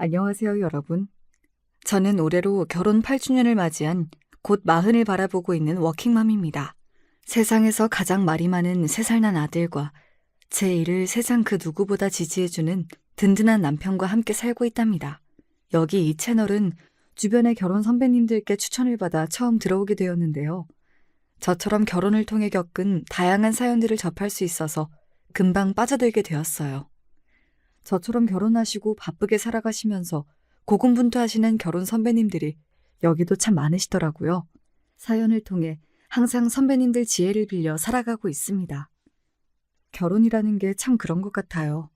안녕하세요, 여러분. 저는 올해로 결혼 8주년을 맞이한 곧 40을 바라보고 있는 워킹맘입니다. 세상에서 가장 말이 많은 3살 난 아들과 제 일을 세상 그 누구보다 지지해주는 든든한 남편과 함께 살고 있답니다. 여기 이 채널은 주변의 결혼 선배님들께 추천을 받아 처음 들어오게 되었는데요. 저처럼 결혼을 통해 겪은 다양한 사연들을 접할 수 있어서 금방 빠져들게 되었어요. 저처럼 결혼하시고 바쁘게 살아가시면서 고군분투하시는 결혼 선배님들이 여기도 참 많으시더라고요. 사연을 통해 항상 선배님들 지혜를 빌려 살아가고 있습니다. 결혼이라는 게 참 그런 것 같아요.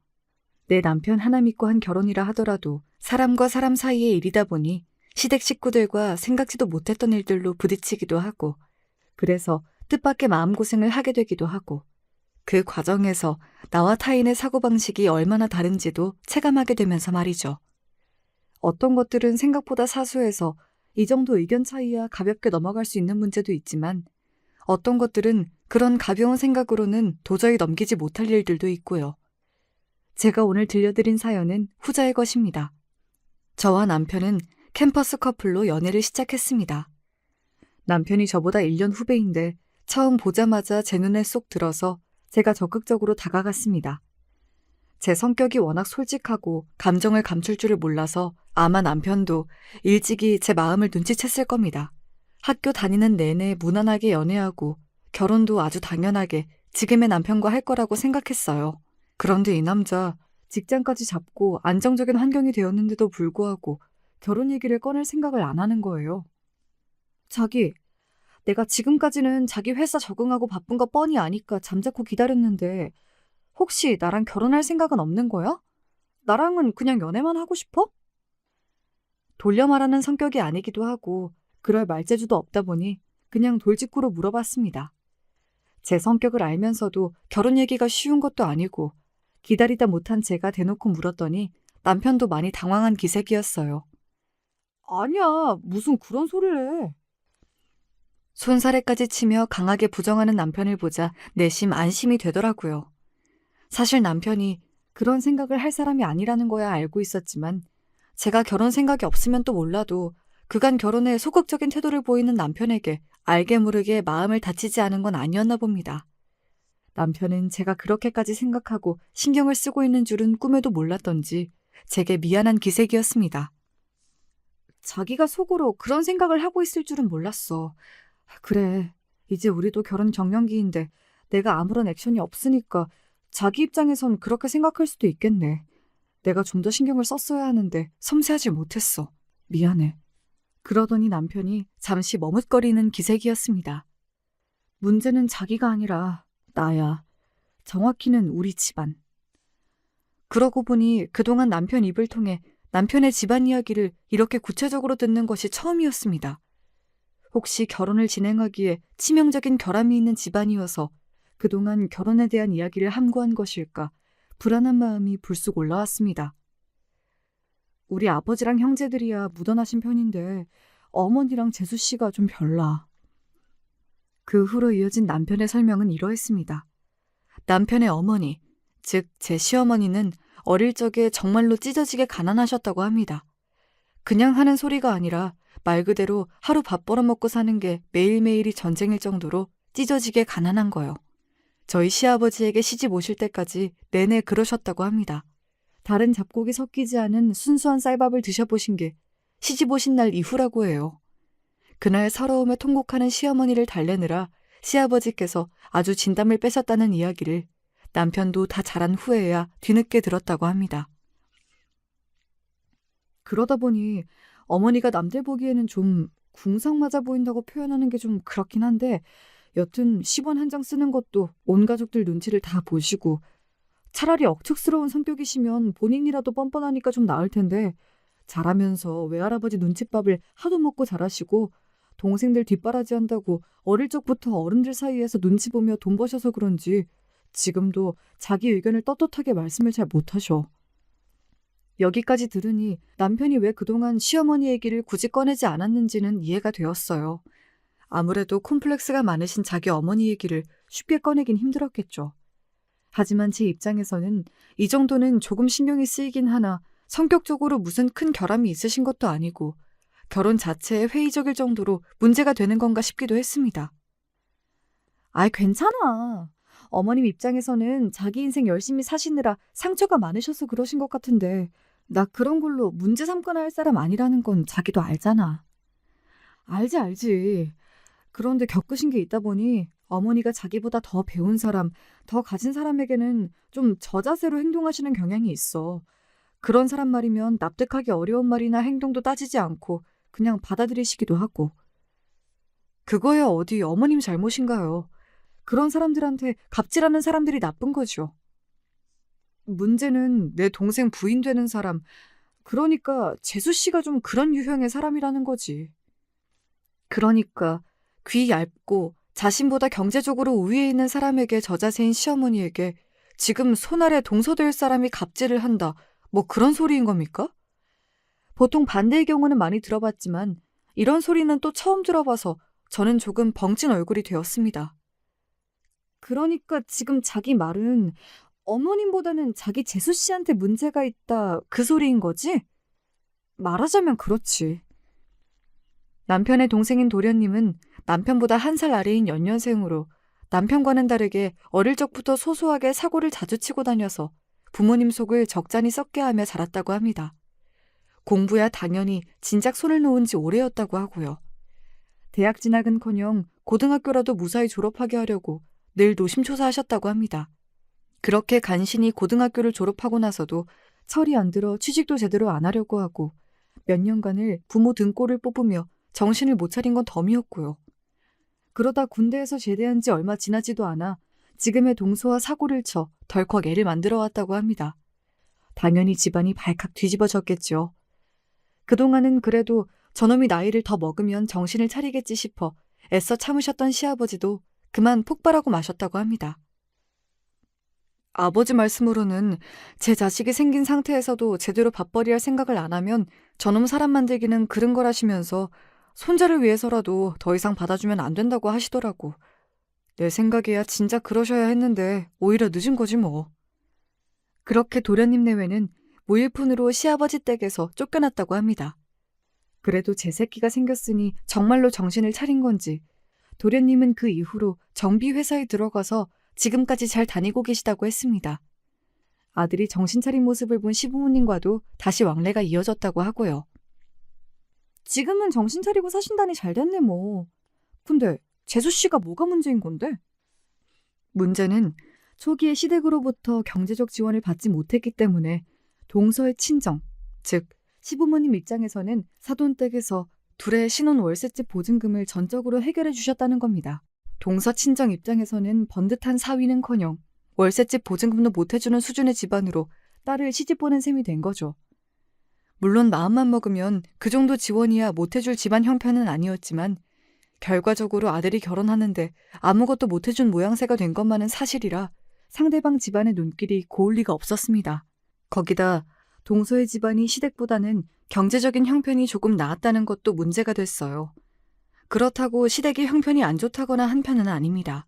내 남편 하나 믿고 한 결혼이라 하더라도 사람과 사람 사이의 일이다 보니 시댁 식구들과 생각지도 못했던 일들로 부딪히기도 하고, 그래서 뜻밖의 마음고생을 하게 되기도 하고, 그 과정에서 나와 타인의 사고방식이 얼마나 다른지도 체감하게 되면서 말이죠. 어떤 것들은 생각보다 사소해서 이 정도 의견 차이야 가볍게 넘어갈 수 있는 문제도 있지만, 어떤 것들은 그런 가벼운 생각으로는 도저히 넘기지 못할 일들도 있고요. 제가 오늘 들려드린 사연은 후자의 것입니다. 저와 남편은 캠퍼스 커플로 연애를 시작했습니다. 남편이 저보다 1년 후배인데 처음 보자마자 제 눈에 쏙 들어서 제가 적극적으로 다가갔습니다. 제 성격이 워낙 솔직하고 감정을 감출 줄을 몰라서 아마 남편도 일찍이 제 마음을 눈치챘을 겁니다. 학교 다니는 내내 무난하게 연애하고 결혼도 아주 당연하게 지금의 남편과 할 거라고 생각했어요. 그런데 이 남자 직장까지 잡고 안정적인 환경이 되었는데도 불구하고 결혼 얘기를 꺼낼 생각을 안 하는 거예요. 자기, 내가 지금까지는 자기 회사 적응하고 바쁜 거 뻔히 아니까 잠자코 기다렸는데 혹시 나랑 결혼할 생각은 없는 거야? 나랑은 그냥 연애만 하고 싶어? 돌려 말하는 성격이 아니기도 하고 그럴 말재주도 없다 보니 그냥 돌직구로 물어봤습니다. 제 성격을 알면서도 결혼 얘기가 쉬운 것도 아니고 기다리다 못한 제가 대놓고 물었더니 남편도 많이 당황한 기색이었어요. 아니야, 무슨 그런 소리를 해. 손사래까지 치며 강하게 부정하는 남편을 보자 내심 안심이 되더라고요. 사실 남편이 그런 생각을 할 사람이 아니라는 거야 알고 있었지만 제가 결혼 생각이 없으면 또 몰라도 그간 결혼에 소극적인 태도를 보이는 남편에게 알게 모르게 마음을 다치지 않은 건 아니었나 봅니다. 남편은 제가 그렇게까지 생각하고 신경을 쓰고 있는 줄은 꿈에도 몰랐던지 제게 미안한 기색이었습니다. 자기가 속으로 그런 생각을 하고 있을 줄은 몰랐어. 그래, 이제 우리도 결혼 정년기인데 내가 아무런 액션이 없으니까 자기 입장에선 그렇게 생각할 수도 있겠네. 내가 좀 더 신경을 썼어야 하는데 섬세하지 못했어. 미안해. 그러더니 남편이 잠시 머뭇거리는 기색이었습니다. 문제는 자기가 아니라 나야. 정확히는 우리 집안. 그러고 보니 그동안 남편 입을 통해 남편의 집안 이야기를 이렇게 구체적으로 듣는 것이 처음이었습니다. 혹시 결혼을 진행하기에 치명적인 결함이 있는 집안이어서 그동안 결혼에 대한 이야기를 함구한 것일까 불안한 마음이 불쑥 올라왔습니다. 우리 아버지랑 형제들이야 묻어나신 편인데 어머니랑 재수 씨가 좀 별나. 그 후로 이어진 남편의 설명은 이러했습니다. 남편의 어머니, 즉 제 시어머니는 어릴 적에 정말로 찢어지게 가난하셨다고 합니다. 그냥 하는 소리가 아니라 말 그대로 하루 밥 벌어먹고 사는 게 매일매일이 전쟁일 정도로 찢어지게 가난한 거요. 저희 시아버지에게 시집 오실 때까지 내내 그러셨다고 합니다. 다른 잡곡이 섞이지 않은 순수한 쌀밥을 드셔보신 게 시집 오신 날 이후라고 해요. 그날 서러움에 통곡하는 시어머니를 달래느라 시아버지께서 아주 진담을 빼셨다는 이야기를 남편도 다 자란 후에야 뒤늦게 들었다고 합니다. 그러다 보니 어머니가 남들 보기에는 좀 궁상 맞아 보인다고 표현하는 게 좀 그렇긴 한데 여튼 10원 한 장 쓰는 것도 온 가족들 눈치를 다 보시고 차라리 억측스러운 성격이시면 본인이라도 뻔뻔하니까 좀 나을 텐데 자라면서 외할아버지 눈칫밥을 하도 먹고 자라시고 동생들 뒷바라지 한다고 어릴 적부터 어른들 사이에서 눈치 보며 돈 버셔서 그런지 지금도 자기 의견을 떳떳하게 말씀을 잘 못하셔. 여기까지 들으니 남편이 왜 그동안 시어머니 얘기를 굳이 꺼내지 않았는지는 이해가 되었어요. 아무래도 콤플렉스가 많으신 자기 어머니 얘기를 쉽게 꺼내긴 힘들었겠죠. 하지만 제 입장에서는 이 정도는 조금 신경이 쓰이긴 하나 성격적으로 무슨 큰 결함이 있으신 것도 아니고 결혼 자체에 회의적일 정도로 문제가 되는 건가 싶기도 했습니다. 아이, 괜찮아. 어머님 입장에서는 자기 인생 열심히 사시느라 상처가 많으셔서 그러신 것 같은데 나 그런 걸로 문제 삼거나 할 사람 아니라는 건 자기도 알잖아. 알지, 알지. 그런데 겪으신 게 있다 보니 어머니가 자기보다 더 배운 사람, 더 가진 사람에게는 좀 저자세로 행동하시는 경향이 있어. 그런 사람 말이면 납득하기 어려운 말이나 행동도 따지지 않고 그냥 받아들이시기도 하고. 그거야 어디 어머님 잘못인가요? 그런 사람들한테 갑질하는 사람들이 나쁜 거죠. 문제는 내 동생 부인 되는 사람, 그러니까 재수 씨가 좀 그런 유형의 사람이라는 거지. 그러니까 귀 얇고 자신보다 경제적으로 우위에 있는 사람에게 저자세인 시어머니에게 지금 손아래 동서될 사람이 갑질을 한다, 뭐 그런 소리인 겁니까? 보통 반대의 경우는 많이 들어봤지만 이런 소리는 또 처음 들어봐서 저는 조금 벙찐 얼굴이 되었습니다. 그러니까 지금 자기 말은 어머님보다는 자기 재수 씨한테 문제가 있다, 그 소리인 거지? 말하자면 그렇지. 남편의 동생인 도련님은 남편보다 1살 아래인 연년생으로 남편과는 다르게 어릴 적부터 소소하게 사고를 자주 치고 다녀서 부모님 속을 적잖이 썩게 하며 자랐다고 합니다. 공부야 당연히 진작 손을 놓은 지 오래였다고 하고요. 대학 진학은커녕 고등학교라도 무사히 졸업하게 하려고 늘 노심초사하셨다고 합니다. 그렇게 간신히 고등학교를 졸업하고 나서도 철이 안 들어 취직도 제대로 안 하려고 하고 몇 년간을 부모 등골을 뽑으며 정신을 못 차린 건 덤이었고요. 그러다 군대에서 제대한 지 얼마 지나지도 않아 지금의 동서와 사고를 쳐 덜컥 애를 만들어 왔다고 합니다. 당연히 집안이 발칵 뒤집어졌겠죠. 그동안은 그래도 저놈이 나이를 더 먹으면 정신을 차리겠지 싶어 애써 참으셨던 시아버지도 그만 폭발하고 마셨다고 합니다. 아버지 말씀으로는 제 자식이 생긴 상태에서도 제대로 밥벌이할 생각을 안 하면 저놈 사람 만들기는 그른 거라시면서 손자를 위해서라도 더 이상 받아주면 안 된다고 하시더라고. 내 생각에야 진짜 그러셔야 했는데 오히려 늦은 거지 뭐. 그렇게 도련님 내외는 무일푼으로 시아버지 댁에서 쫓겨났다고 합니다. 그래도 제 새끼가 생겼으니 정말로 정신을 차린 건지 도련님은 그 이후로 정비회사에 들어가서 지금까지 잘 다니고 계시다고 했습니다. 아들이 정신 차린 모습을 본 시부모님과도 다시 왕래가 이어졌다고 하고요. 지금은 정신 차리고 사신다니 잘 됐네 뭐. 근데 재수 씨가 뭐가 문제인 건데? 문제는 초기에 시댁으로부터 경제적 지원을 받지 못했기 때문에 동서의 친정, 즉 시부모님 입장에서는 사돈댁에서 둘의 신혼 월세집 보증금을 전적으로 해결해 주셨다는 겁니다. 동서 친정 입장에서는 번듯한 사위는커녕 월세집 보증금도 못 해주는 수준의 집안으로 딸을 시집 보낸 셈이 된 거죠. 물론 마음만 먹으면 그 정도 지원이야 못 해줄 집안 형편은 아니었지만 결과적으로 아들이 결혼하는데 아무것도 못 해준 모양새가 된 것만은 사실이라 상대방 집안의 눈길이 고울 리가 없었습니다. 거기다 동서의 집안이 시댁보다는 경제적인 형편이 조금 나았다는 것도 문제가 됐어요. 그렇다고 시댁이 형편이 안 좋다거나 한편은 아닙니다.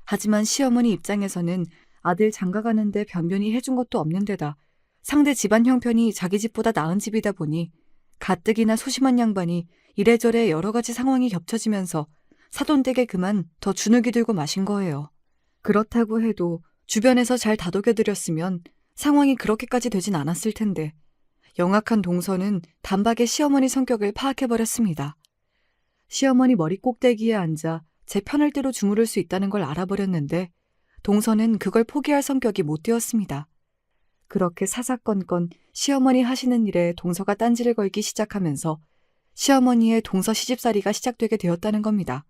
하지만 시어머니 입장에서는 아들 장가가는데 변변히 해준 것도 없는 데다 상대 집안 형편이 자기 집보다 나은 집이다 보니 가뜩이나 소심한 양반이 이래저래 여러 가지 상황이 겹쳐지면서 사돈댁에 그만 더 주눅이 들고 마신 거예요. 그렇다고 해도 주변에서 잘 다독여드렸으면 상황이 그렇게까지 되진 않았을 텐데 영악한 동서는 단박에 시어머니 성격을 파악해버렸습니다. 시어머니 머리 꼭대기에 앉아 제 편할 대로 주무를 수 있다는 걸 알아버렸는데 동서는 그걸 포기할 성격이 못 되었습니다. 그렇게 사사건건 시어머니 하시는 일에 동서가 딴지를 걸기 시작하면서 시어머니의 동서 시집살이가 시작되게 되었다는 겁니다.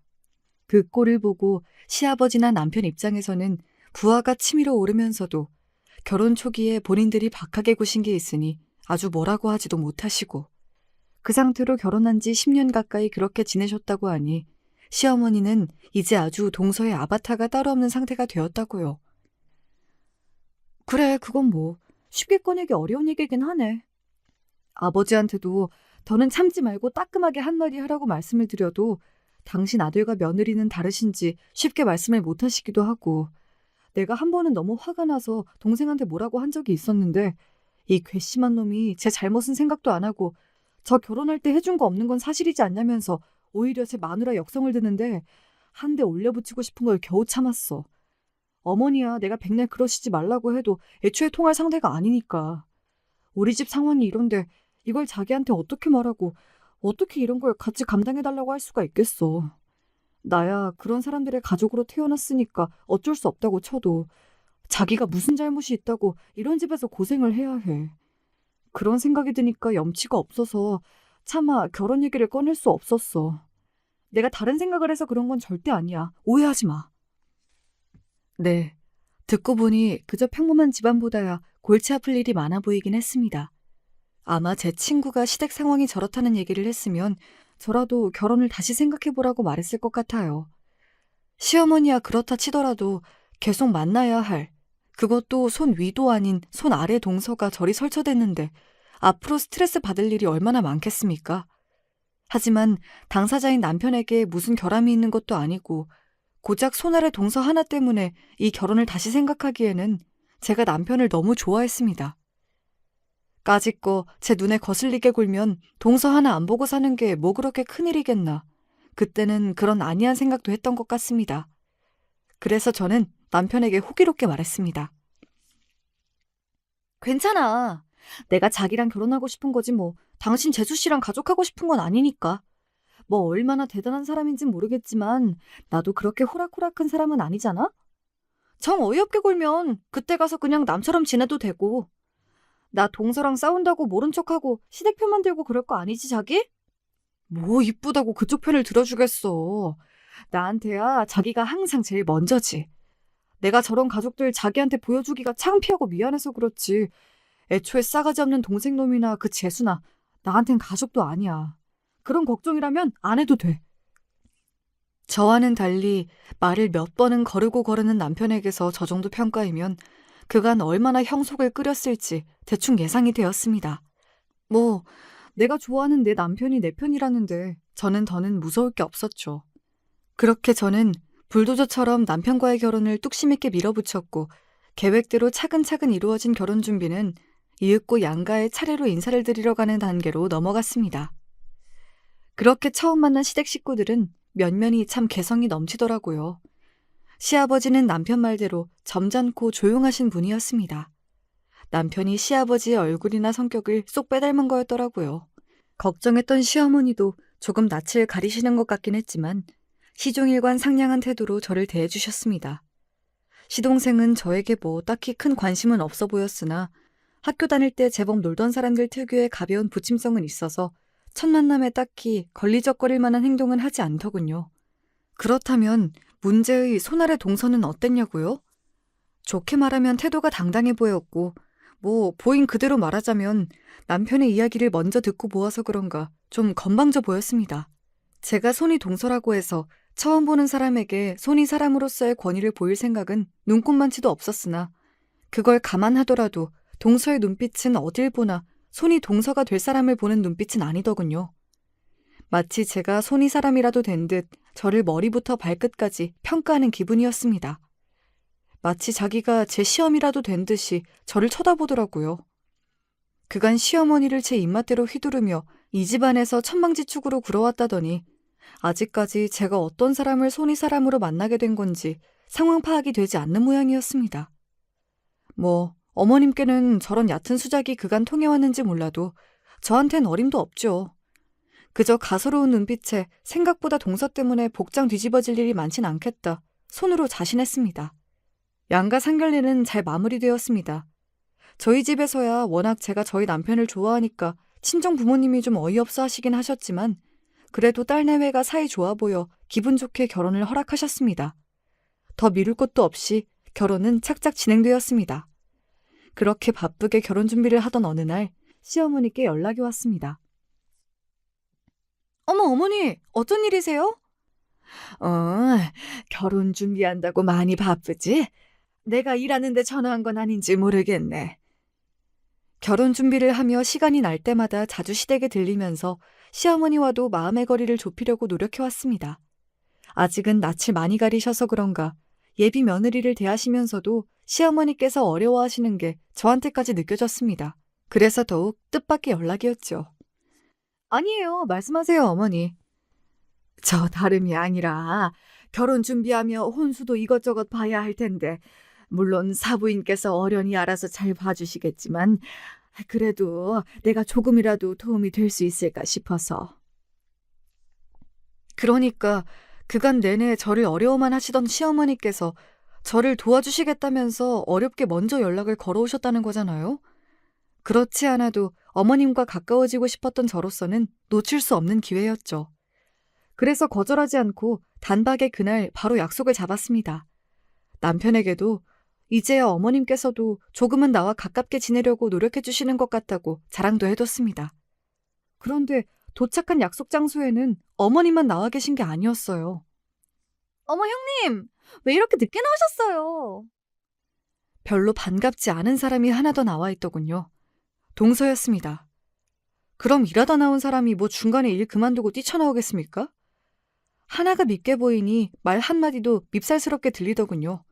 그 꼴을 보고 시아버지나 남편 입장에서는 부하가 치밀어 오르면서도 결혼 초기에 본인들이 박하게 구신 게 있으니 아주 뭐라고 하지도 못하시고 그 상태로 결혼한 지 10년 가까이 그렇게 지내셨다고 하니 시어머니는 이제 아주 동서의 아바타가 따로 없는 상태가 되었다고요. 그래, 그건 뭐 쉽게 꺼내기 어려운 얘기긴 하네. 아버지한테도 더는 참지 말고 따끔하게 한마디 하라고 말씀을 드려도 당신 아들과 며느리는 다르신지 쉽게 말씀을 못 하시기도 하고 내가 한 번은 너무 화가 나서 동생한테 뭐라고 한 적이 있었는데 이 괘씸한 놈이 제 잘못은 생각도 안 하고 저 결혼할 때 해준 거 없는 건 사실이지 않냐면서 오히려 제 마누라 역성을 드는데 한 대 올려붙이고 싶은 걸 겨우 참았어. 어머니야 내가 백날 그러시지 말라고 해도 애초에 통할 상대가 아니니까. 우리 집 상황이 이런데 이걸 자기한테 어떻게 말하고 어떻게 이런 걸 같이 감당해달라고 할 수가 있겠어. 나야 그런 사람들의 가족으로 태어났으니까 어쩔 수 없다고 쳐도 자기가 무슨 잘못이 있다고 이런 집에서 고생을 해야 해. 그런 생각이 드니까 염치가 없어서 차마 결혼 얘기를 꺼낼 수 없었어. 내가 다른 생각을 해서 그런 건 절대 아니야. 오해하지 마. 네. 듣고 보니 그저 평범한 집안보다야 골치 아플 일이 많아 보이긴 했습니다. 아마 제 친구가 시댁 상황이 저렇다는 얘기를 했으면 저라도 결혼을 다시 생각해보라고 말했을 것 같아요. 시어머니야 그렇다 치더라도 계속 만나야 할, 그것도 손 위도 아닌 손 아래 동서가 저리 설쳐댔는데 앞으로 스트레스 받을 일이 얼마나 많겠습니까? 하지만 당사자인 남편에게 무슨 결함이 있는 것도 아니고 고작 손 아래 동서 하나 때문에 이 결혼을 다시 생각하기에는 제가 남편을 너무 좋아했습니다. 까짓거 제 눈에 거슬리게 굴면 동서 하나 안 보고 사는 게 뭐 그렇게 큰일이겠나. 그때는 그런 아니한 생각도 했던 것 같습니다. 그래서 저는 남편에게 호기롭게 말했습니다. 괜찮아. 내가 자기랑 결혼하고 싶은 거지 뭐. 당신 재수 씨랑 가족하고 싶은 건 아니니까. 뭐 얼마나 대단한 사람인진 모르겠지만 나도 그렇게 호락호락한 사람은 아니잖아? 정 어이없게 굴면 그때 가서 그냥 남처럼 지내도 되고. 나 동서랑 싸운다고 모른 척하고 시댁 편만 들고 그럴 거 아니지 자기? 뭐 이쁘다고 그쪽 편을 들어주겠어. 나한테야 자기가 항상 제일 먼저지. 내가 저런 가족들 자기한테 보여주기가 창피하고 미안해서 그렇지. 애초에 싸가지 없는 동생놈이나 그 재수나 나한텐 가족도 아니야. 그런 걱정이라면 안 해도 돼. 저와는 달리 말을 몇 번은 거르고 거르는 남편에게서 저 정도 평가이면 그간 얼마나 형속을 끓였을지 대충 예상이 되었습니다. 뭐 내가 좋아하는 내 남편이 내 편이라는데 저는 더는 무서울 게 없었죠. 그렇게 저는 불도저처럼 남편과의 결혼을 뚝심 있게 밀어붙였고 계획대로 차근차근 이루어진 결혼 준비는 이윽고 양가의 차례로 인사를 드리러 가는 단계로 넘어갔습니다. 그렇게 처음 만난 시댁 식구들은 면면이 참 개성이 넘치더라고요. 시아버지는 남편 말대로 점잖고 조용하신 분이었습니다. 남편이 시아버지의 얼굴이나 성격을 쏙 빼닮은 거였더라고요. 걱정했던 시어머니도 조금 낯을 가리시는 것 같긴 했지만 시종일관 상냥한 태도로 저를 대해주셨습니다. 시동생은 저에게 뭐 딱히 큰 관심은 없어 보였으나 학교 다닐 때 제법 놀던 사람들 특유의 가벼운 부침성은 있어서 첫 만남에 딱히 걸리적거릴 만한 행동은 하지 않더군요. 그렇다면 문제의 손아래 동서는 어땠냐고요? 좋게 말하면 태도가 당당해 보였고 뭐 보인 그대로 말하자면 남편의 이야기를 먼저 듣고 보아서 그런가 좀 건방져 보였습니다. 제가 손이 동서라고 해서 처음 보는 사람에게 손이 사람으로서의 권위를 보일 생각은 눈꼽만치도 없었으나 그걸 감안하더라도 동서의 눈빛은 어딜 보나 손이 동서가 될 사람을 보는 눈빛은 아니더군요. 마치 제가 손이 사람이라도 된 듯 저를 머리부터 발끝까지 평가하는 기분이었습니다. 마치 자기가 제 시험이라도 된 듯이 저를 쳐다보더라고요. 그간 시어머니를 제 입맛대로 휘두르며 이 집안에서 천방지축으로 굴어왔다더니 아직까지 제가 어떤 사람을 손이 사람으로 만나게 된 건지 상황 파악이 되지 않는 모양이었습니다. 뭐 어머님께는 저런 얕은 수작이 그간 통해왔는지 몰라도 저한텐 어림도 없죠. 그저 가소로운 눈빛에 생각보다 동서 때문에 복장 뒤집어질 일이 많진 않겠다 손으로 자신했습니다. 양가 상견례는 잘 마무리되었습니다. 저희 집에서야 워낙 제가 저희 남편을 좋아하니까 친정 부모님이 좀 어이없어 하시긴 하셨지만 그래도 딸내외가 사이 좋아 보여 기분 좋게 결혼을 허락하셨습니다. 더 미룰 것도 없이 결혼은 착착 진행되었습니다. 그렇게 바쁘게 결혼 준비를 하던 어느 날 시어머니께 연락이 왔습니다. 어머 어머니 어쩐 일이세요? 결혼 준비한다고 많이 바쁘지? 내가 일하는데 전화한 건 아닌지 모르겠네. 결혼 준비를 하며 시간이 날 때마다 자주 시댁에 들리면서 시어머니와도 마음의 거리를 좁히려고 노력해왔습니다. 아직은 낯을 많이 가리셔서 그런가 예비 며느리를 대하시면서도 시어머니께서 어려워하시는 게 저한테까지 느껴졌습니다. 그래서 더욱 뜻밖의 연락이었죠. 아니에요. 말씀하세요, 어머니. 저 다름이 아니라 결혼 준비하며 혼수도 이것저것 봐야 할 텐데, 물론 사부인께서 어련히 알아서 잘 봐주시겠지만, 그래도 내가 조금이라도 도움이 될 수 있을까 싶어서. 그러니까 그간 내내 저를 어려워만 하시던 시어머니께서 저를 도와주시겠다면서 어렵게 먼저 연락을 걸어오셨다는 거잖아요. 그렇지 않아도 어머님과 가까워지고 싶었던 저로서는 놓칠 수 없는 기회였죠. 그래서 거절하지 않고 단박에 그날 바로 약속을 잡았습니다. 남편에게도 이제야 어머님께서도 조금은 나와 가깝게 지내려고 노력해 주시는 것 같다고 자랑도 해뒀습니다. 그런데 도착한 약속 장소에는 어머님만 나와 계신 게 아니었어요. 어머 형님, 왜 이렇게 늦게 나오셨어요? 별로 반갑지 않은 사람이 하나 더 나와 있더군요. 동서였습니다. 그럼 일하다 나온 사람이 뭐 중간에 일 그만두고 뛰쳐나오겠습니까? 하나가 밉게 보이니 말 한마디도 밉살스럽게 들리더군요.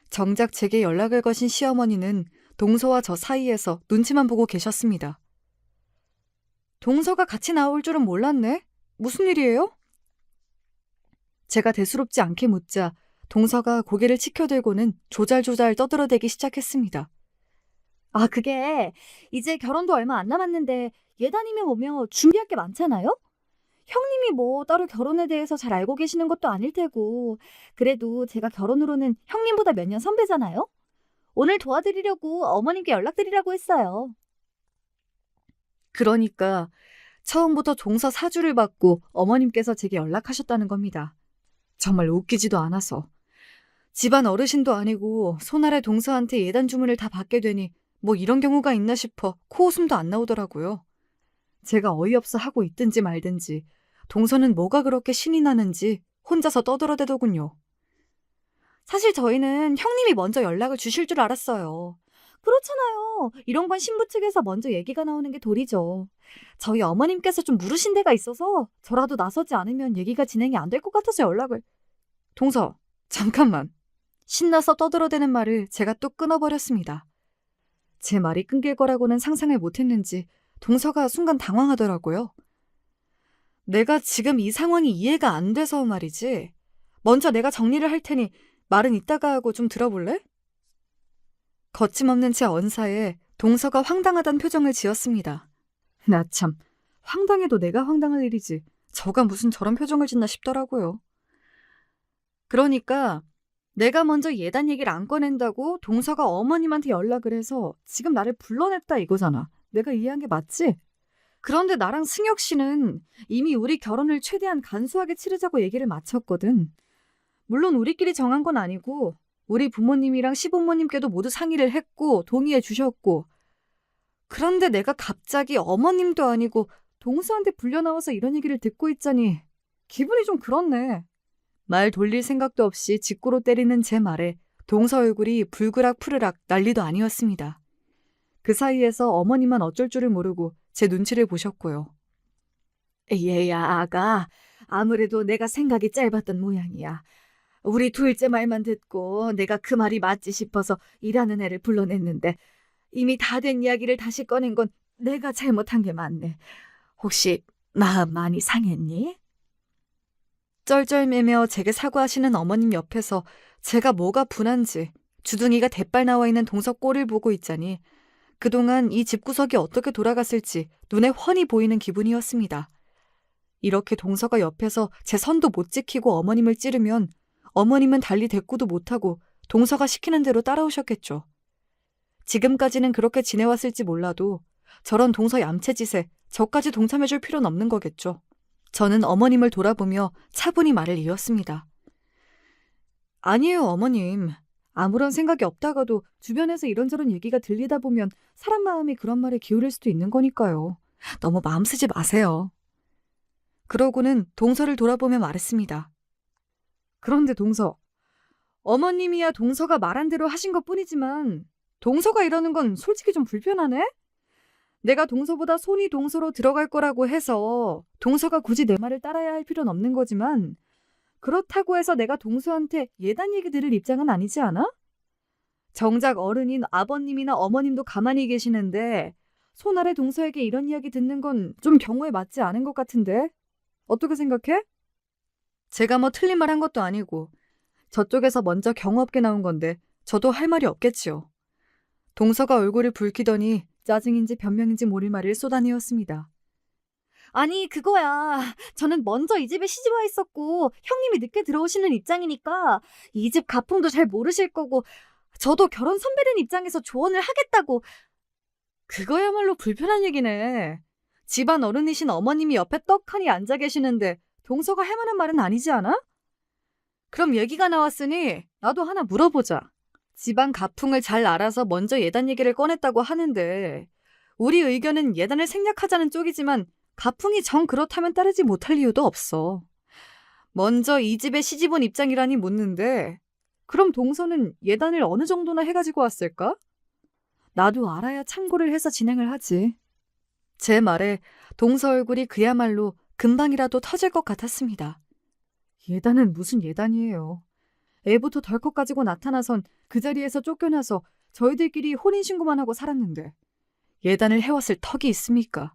정작 제게 연락을 거신 시어머니는 동서와 저 사이에서 눈치만 보고 계셨습니다. 동서가 같이 나올 줄은 몰랐네? 무슨 일이에요? 제가 대수롭지 않게 묻자 동서가 고개를 치켜들고는 조잘조잘 떠들어대기 시작했습니다. 아, 그게 이제 결혼도 얼마 안 남았는데 예단이며 뭐며 준비할 게 많잖아요? 형님이 뭐 따로 결혼에 대해서 잘 알고 계시는 것도 아닐 테고, 그래도 제가 결혼으로는 형님보다 몇 년 선배잖아요? 오늘 도와드리려고 어머님께 연락드리라고 했어요. 그러니까 처음부터 동서 사주를 받고 어머님께서 제게 연락하셨다는 겁니다. 정말 웃기지도 않아서. 집안 어르신도 아니고 손아래 동서한테 예단 주문을 다 받게 되니 뭐 이런 경우가 있나 싶어 코웃음도 안 나오더라고요. 제가 어이없어 하고 있든지 말든지 동서는 뭐가 그렇게 신이 나는지 혼자서 떠들어대더군요. 사실 저희는 형님이 먼저 연락을 주실 줄 알았어요. 그렇잖아요. 이런 건 신부 측에서 먼저 얘기가 나오는 게 도리죠. 저희 어머님께서 좀 물으신 데가 있어서 저라도 나서지 않으면 얘기가 진행이 안 될 것 같아서 연락을. 동서, 잠깐만. 신나서 떠들어대는 말을 제가 또 끊어버렸습니다. 제 말이 끊길 거라고는 상상을 못했는지 동서가 순간 당황하더라고요. 내가 지금 이 상황이 이해가 안 돼서 말이지. 먼저 내가 정리를 할 테니 말은 이따가 하고 좀 들어볼래? 거침없는 제 언사에 동서가 황당하단 표정을 지었습니다. 나 참, 황당해도 내가 황당할 일이지. 저가 무슨 저런 표정을 짓나 싶더라고요. 그러니까 내가 먼저 예단 얘기를 안 꺼낸다고 동서가 어머님한테 연락을 해서 지금 나를 불러냈다 이거잖아. 내가 이해한 게 맞지? 그런데 나랑 승혁 씨는 이미 우리 결혼을 최대한 간소하게 치르자고 얘기를 마쳤거든. 물론 우리끼리 정한 건 아니고 우리 부모님이랑 시부모님께도 모두 상의를 했고 동의해 주셨고. 그런데 내가 갑자기 어머님도 아니고 동서한테 불려나와서 이런 얘기를 듣고 있자니 기분이 좀 그렇네. 말 돌릴 생각도 없이 직구로 때리는 제 말에 동서 얼굴이 불그락 푸르락 난리도 아니었습니다. 그 사이에서 어머니만 어쩔 줄을 모르고 제 눈치를 보셨고요. 얘야 아가, 아무래도 내가 생각이 짧았던 모양이야. 우리 둘째 말만 듣고 내가 그 말이 맞지 싶어서 일하는 애를 불러냈는데 이미 다 된 이야기를 다시 꺼낸 건 내가 잘못한 게 맞네. 혹시 마음 많이 상했니? 쩔쩔매며 제게 사과하시는 어머님 옆에서 제가 뭐가 분한지 주둥이가 대빨 나와 있는 동서 꼴을 보고 있자니 그동안 이 집구석이 어떻게 돌아갔을지 눈에 훤히 보이는 기분이었습니다. 이렇게 동서가 옆에서 제 선도 못 지키고 어머님을 찌르면 어머님은 달리 대꾸도 못하고 동서가 시키는 대로 따라오셨겠죠. 지금까지는 그렇게 지내왔을지 몰라도 저런 동서 얌체짓에 저까지 동참해줄 필요는 없는 거겠죠. 저는 어머님을 돌아보며 차분히 말을 이었습니다. 아니에요, 어머님. 아무런 생각이 없다가도 주변에서 이런저런 얘기가 들리다 보면 사람 마음이 그런 말에 기울일 수도 있는 거니까요. 너무 마음 쓰지 마세요. 그러고는 동서를 돌아보며 말했습니다. 그런데 동서, 어머님이야 동서가 말한 대로 하신 것뿐이지만 동서가 이러는 건 솔직히 좀 불편하네? 내가 동서보다 손이 동서로 들어갈 거라고 해서 동서가 굳이 내 말을 따라야 할 필요는 없는 거지만 그렇다고 해서 내가 동서한테 예단 얘기 들을 입장은 아니지 않아? 정작 어른인 아버님이나 어머님도 가만히 계시는데 손아래 동서에게 이런 이야기 듣는 건 좀 경우에 맞지 않은 것 같은데? 어떻게 생각해? 제가 뭐 틀린 말 한 것도 아니고 저쪽에서 먼저 경우 없게 나온 건데 저도 할 말이 없겠지요. 동서가 얼굴을 붉히더니 짜증인지 변명인지 모를 말을 쏟아내었습니다. 아니, 그거야. 저는 먼저 이 집에 시집 와 있었고 형님이 늦게 들어오시는 입장이니까 이 집 가풍도 잘 모르실 거고 저도 결혼 선배된 입장에서 조언을 하겠다고. 그거야말로 불편한 얘기네. 집안 어른이신 어머님이 옆에 떡하니 앉아 계시는데 동서가 할 만한 말은 아니지 않아? 그럼 얘기가 나왔으니 나도 하나 물어보자. 집안 가풍을 잘 알아서 먼저 예단 얘기를 꺼냈다고 하는데 우리 의견은 예단을 생략하자는 쪽이지만 가풍이 정 그렇다면 따르지 못할 이유도 없어. 먼저 이 집에 시집 온 입장이라니 묻는데 그럼 동서는 예단을 어느 정도나 해가지고 왔을까? 나도 알아야 참고를 해서 진행을 하지. 제 말에 동서 얼굴이 그야말로 금방이라도 터질 것 같았습니다. 예단은 무슨 예단이에요. 애부터 덜컥 가지고 나타나선 그 자리에서 쫓겨나서 저희들끼리 혼인신고만 하고 살았는데 예단을 해왔을 턱이 있습니까?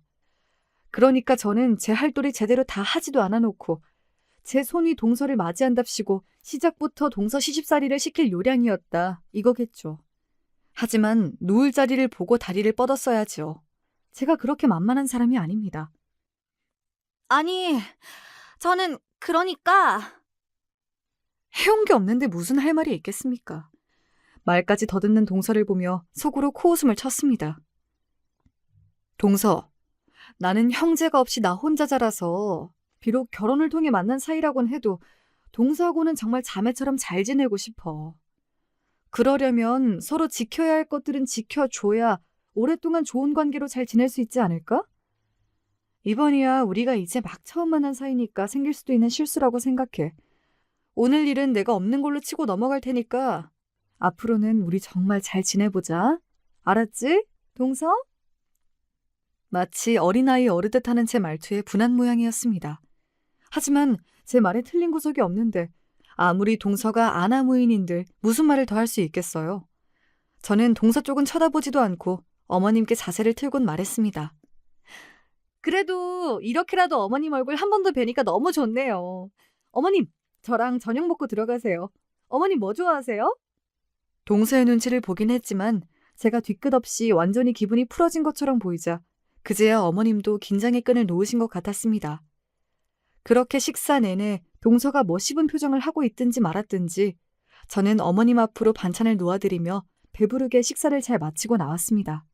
그러니까 저는 제 할 도리 제대로 다 하지도 않아 놓고 제 손이 동서를 맞이한답시고 시작부터 동서 시집살이를 시킬 요량이었다 이거겠죠. 하지만 누울 자리를 보고 다리를 뻗었어야죠. 제가 그렇게 만만한 사람이 아닙니다. 아니, 저는 그러니까 해온 게 없는데 무슨 할 말이 있겠습니까? 말까지 더듬는 동서를 보며 속으로 코웃음을 쳤습니다. 동서, 나는 형제가 없이 나 혼자 자라서 비록 결혼을 통해 만난 사이라곤 해도 동서하고는 정말 자매처럼 잘 지내고 싶어. 그러려면 서로 지켜야 할 것들은 지켜줘야 오랫동안 좋은 관계로 잘 지낼 수 있지 않을까? 이번이야 우리가 이제 막 처음 만난 사이니까 생길 수도 있는 실수라고 생각해. 오늘 일은 내가 없는 걸로 치고 넘어갈 테니까 앞으로는 우리 정말 잘 지내보자. 알았지, 동서? 마치 어린아이 어르듯 하는 제 말투에 분한 모양이었습니다. 하지만 제 말에 틀린 구석이 없는데 아무리 동서가 아나무인인들 무슨 말을 더 할 수 있겠어요. 저는 동서 쪽은 쳐다보지도 않고 어머님께 자세를 틀곤 말했습니다. 그래도 이렇게라도 어머님 얼굴 한 번 더 뵈니까 너무 좋네요. 어머님, 저랑 저녁 먹고 들어가세요. 어머님 뭐 좋아하세요? 동서의 눈치를 보긴 했지만 제가 뒤끝없이 완전히 기분이 풀어진 것처럼 보이자 그제야 어머님도 긴장의 끈을 놓으신 것 같았습니다. 그렇게 식사 내내 동서가 뭐 씹은 표정을 하고 있든지 말았든지 저는 어머님 앞으로 반찬을 놓아드리며 배부르게 식사를 잘 마치고 나왔습니다.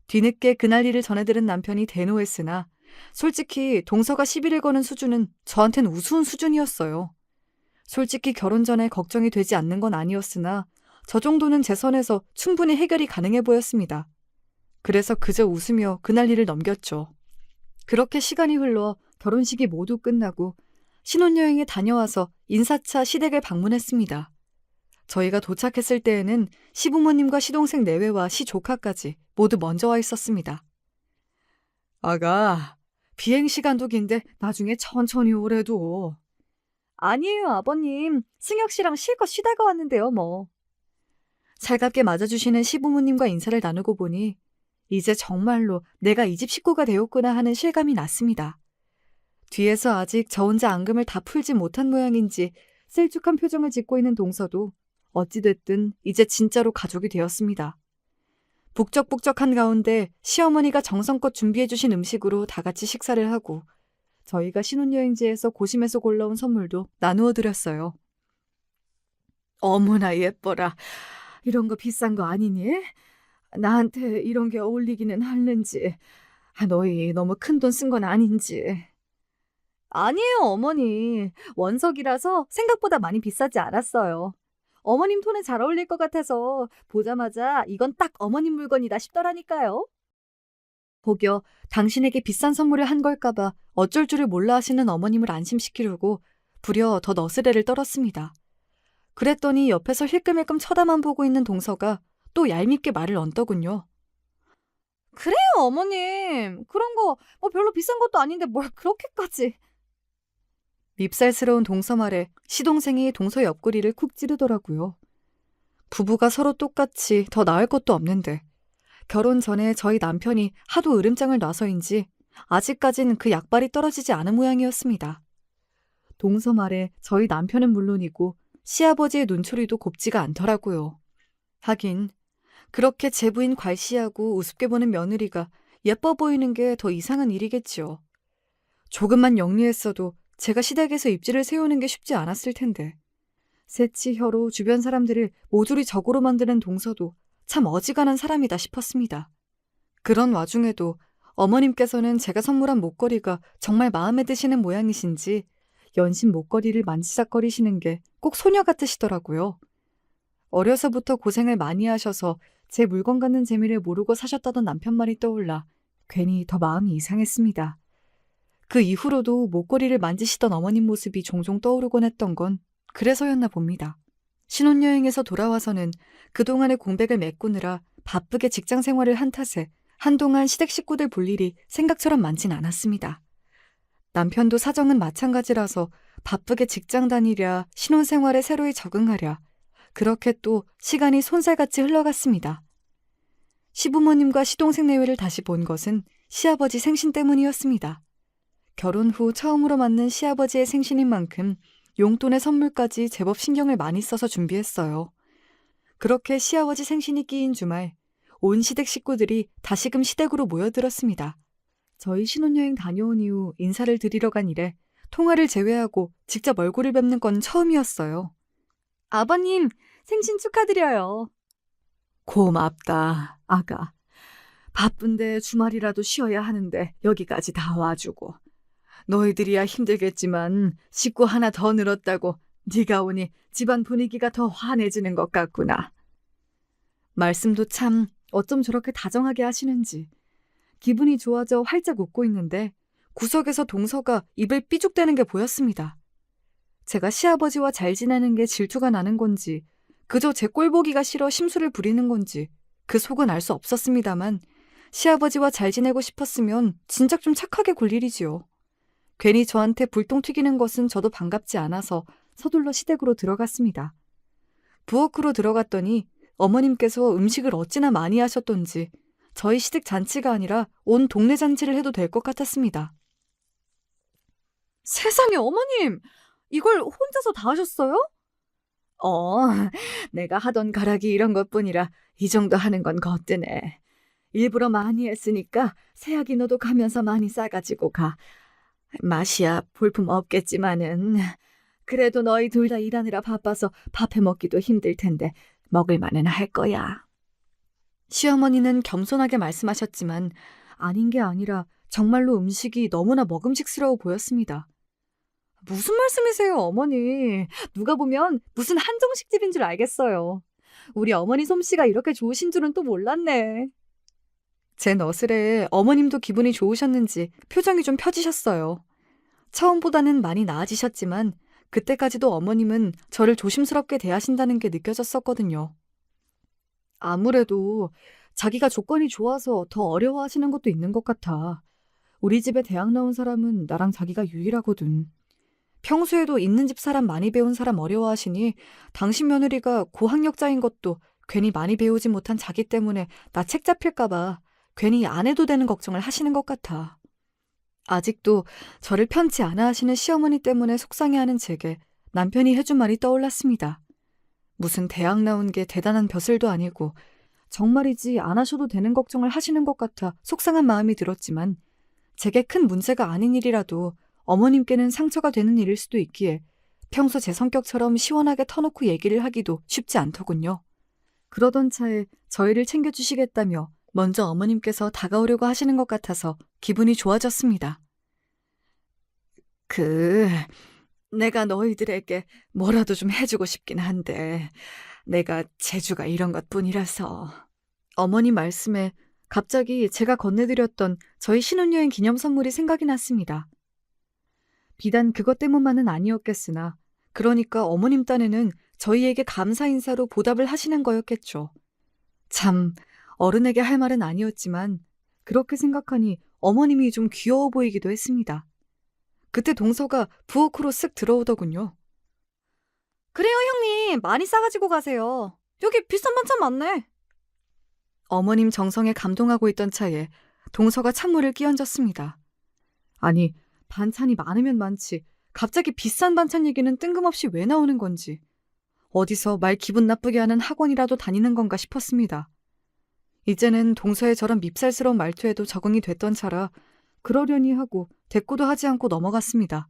뒤늦게 그날 일을 전해들은 남편이 대노했으나 솔직히 동서가 시비를 거는 수준은 저한텐 우스운 수준이었어요. 솔직히 결혼 전에 걱정이 되지 않는 건 아니었으나 저 정도는 제 선에서 충분히 해결이 가능해 보였습니다. 그래서 그저 웃으며 그날 일을 넘겼죠. 그렇게 시간이 흘러 결혼식이 모두 끝나고 신혼여행에 다녀와서 인사차 시댁을 방문했습니다. 저희가 도착했을 때에는 시부모님과 시동생 내외와 시조카까지 모두 먼저 와 있었습니다. 아가, 비행시간도 긴데 나중에 천천히 오래도. 아니에요, 아버님. 승혁 씨랑 실컷 쉬다가 왔는데요, 뭐. 살갑게 맞아주시는 시부모님과 인사를 나누고 보니 이제 정말로 내가 이 집 식구가 되었구나 하는 실감이 났습니다. 뒤에서 아직 저 혼자 앙금을 다 풀지 못한 모양인지 셀쭉한 표정을 짓고 있는 동서도 어찌됐든 이제 진짜로 가족이 되었습니다. 북적북적한 가운데 시어머니가 정성껏 준비해주신 음식으로 다 같이 식사를 하고 저희가 신혼여행지에서 고심해서 골라온 선물도 나누어 드렸어요. 어머나 예뻐라. 이런 거 비싼 거 아니니? 나한테 이런 게 어울리기는 하는지. 너희 너무 큰 돈 쓴 건 아닌지. 아니에요, 어머니. 원석이라서 생각보다 많이 비싸지 않았어요. 어머님 톤에 잘 어울릴 것 같아서 보자마자 이건 딱 어머님 물건이다 싶더라니까요. 혹여 당신에게 비싼 선물을 한 걸까봐 어쩔 줄을 몰라 하시는 어머님을 안심시키려고 부려 더 너스레를 떨었습니다. 그랬더니 옆에서 힐끔힐끔 쳐다만 보고 있는 동서가 또 얄밉게 말을 얹더군요. 그래요, 어머님. 그런 거 뭐 별로 비싼 것도 아닌데 뭘 그렇게까지. 밉살스러운 동서 말에 시동생이 동서 옆구리를 쿡 찌르더라고요. 부부가 서로 똑같이 더 나을 것도 없는데 결혼 전에 저희 남편이 하도 으름장을 놔서인지 아직까진 그 약발이 떨어지지 않은 모양이었습니다. 동서 말에 저희 남편은 물론이고 시아버지의 눈초리도 곱지가 않더라고요. 하긴 그렇게 제 부인 괄시하고 우습게 보는 며느리가 예뻐 보이는 게 더 이상한 일이겠지요. 조금만 영리했어도 제가 시댁에서 입지를 세우는 게 쉽지 않았을 텐데. 새치혀로 주변 사람들을 모조리 적으로 만드는 동서도 참 어지간한 사람이다 싶었습니다. 그런 와중에도 어머님께서는 제가 선물한 목걸이가 정말 마음에 드시는 모양이신지 연신 목걸이를 만지작거리시는 게 꼭 소녀 같으시더라고요. 어려서부터 고생을 많이 하셔서 제 물건 갖는 재미를 모르고 사셨다던 남편 말이 떠올라 괜히 더 마음이 이상했습니다. 그 이후로도 목걸이를 만지시던 어머님 모습이 종종 떠오르곤 했던 건 그래서였나 봅니다. 신혼여행에서 돌아와서는 그동안의 공백을 메꾸느라 바쁘게 직장 생활을 한 탓에 한동안 시댁 식구들 볼 일이 생각처럼 많진 않았습니다. 남편도 사정은 마찬가지라서 바쁘게 직장 다니랴 신혼생활에 새로이 적응하랴 그렇게 또 시간이 손살같이 흘러갔습니다. 시부모님과 시동생 내외를 다시 본 것은 시아버지 생신 때문이었습니다. 결혼 후 처음으로 맞는 시아버지의 생신인 만큼 용돈의 선물까지 제법 신경을 많이 써서 준비했어요. 그렇게 시아버지 생신이 끼인 주말, 온 시댁 식구들이 다시금 시댁으로 모여들었습니다. 저희 신혼여행 다녀온 이후 인사를 드리러 간 이래 통화를 제외하고 직접 얼굴을 뵙는 건 처음이었어요. 아버님, 생신 축하드려요. 고맙다, 아가. 바쁜데 주말이라도 쉬어야 하는데 여기까지 다 와주고. 너희들이야 힘들겠지만 식구 하나 더 늘었다고 네가 오니 집안 분위기가 더 환해지는 것 같구나. 말씀도 참 어쩜 저렇게 다정하게 하시는지. 기분이 좋아져 활짝 웃고 있는데 구석에서 동서가 입을 삐죽대는 게 보였습니다. 제가 시아버지와 잘 지내는 게 질투가 나는 건지 그저 제 꼴 보기가 싫어 심술을 부리는 건지 그 속은 알 수 없었습니다만 시아버지와 잘 지내고 싶었으면 진작 좀 착하게 굴 일이지요. 괜히 저한테 불똥 튀기는 것은 저도 반갑지 않아서 서둘러 시댁으로 들어갔습니다. 부엌으로 들어갔더니 어머님께서 음식을 어찌나 많이 하셨던지 저희 시댁 잔치가 아니라 온 동네 잔치를 해도 될 것 같았습니다. 세상에 어머님! 이걸 혼자서 다 하셨어요? 내가 하던 가락이 이런 것뿐이라 이 정도 하는 건 거뜬해. 일부러 많이 했으니까 새아기 너도 가면서 많이 싸가지고 가. 맛이야 볼품 없겠지만은 그래도 너희 둘 다 일하느라 바빠서 밥 해먹기도 힘들 텐데 먹을 만은 할 거야. 시어머니는 겸손하게 말씀하셨지만 아닌 게 아니라 정말로 음식이 너무나 먹음직스러워 보였습니다. 무슨 말씀이세요, 어머니? 누가 보면 무슨 한정식 집인 줄 알겠어요. 우리 어머니 솜씨가 이렇게 좋으신 줄은 또 몰랐네. 제 너스레에 어머님도 기분이 좋으셨는지 표정이 좀 펴지셨어요. 처음보다는 많이 나아지셨지만 그때까지도 어머님은 저를 조심스럽게 대하신다는 게 느껴졌었거든요. 아무래도 자기가 조건이 좋아서 더 어려워하시는 것도 있는 것 같아. 우리 집에 대학 나온 사람은 나랑 자기가 유일하거든. 평소에도 있는 집 사람 많이 배운 사람 어려워하시니 당신 며느리가 고학력자인 것도 괜히 많이 배우지 못한 자기 때문에 나 책 잡힐까 봐 괜히 안 해도 되는 걱정을 하시는 것 같아. 아직도 저를 편치 않아 하시는 시어머니 때문에 속상해하는 제게 남편이 해준 말이 떠올랐습니다. 무슨 대학 나온 게 대단한 벼슬도 아니고 정말이지 안 하셔도 되는 걱정을 하시는 것 같아 속상한 마음이 들었지만 제게 큰 문제가 아닌 일이라도 어머님께는 상처가 되는 일일 수도 있기에 평소 제 성격처럼 시원하게 터놓고 얘기를 하기도 쉽지 않더군요. 그러던 차에 저희를 챙겨주시겠다며 먼저 어머님께서 다가오려고 하시는 것 같아서 기분이 좋아졌습니다. 내가 너희들에게 뭐라도 좀 해주고 싶긴 한데 내가 재주가 이런 것뿐이라서. 어머니 말씀에 갑자기 제가 건네드렸던 저희 신혼여행 기념 선물이 생각이 났습니다. 비단 그것 때문만은 아니었겠으나 그러니까 어머님 딴에는 저희에게 감사 인사로 보답을 하시는 거였겠죠. 참 어른에게 할 말은 아니었지만 그렇게 생각하니 어머님이 좀 귀여워 보이기도 했습니다. 그때 동서가 부엌으로 쓱 들어오더군요. 그래요 형님, 많이 싸가지고 가세요. 여기 비싼 반찬 많네. 어머님 정성에 감동하고 있던 차에 동서가 찬물을 끼얹었습니다. 아니, 반찬이 많으면 많지. 갑자기 비싼 반찬 얘기는 뜬금없이 왜 나오는 건지. 어디서 말 기분 나쁘게 하는 학원이라도 다니는 건가 싶었습니다. 이제는 동서의 저런 밉살스러운 말투에도 적응이 됐던 차라 그러려니 하고 대꾸도 하지 않고 넘어갔습니다.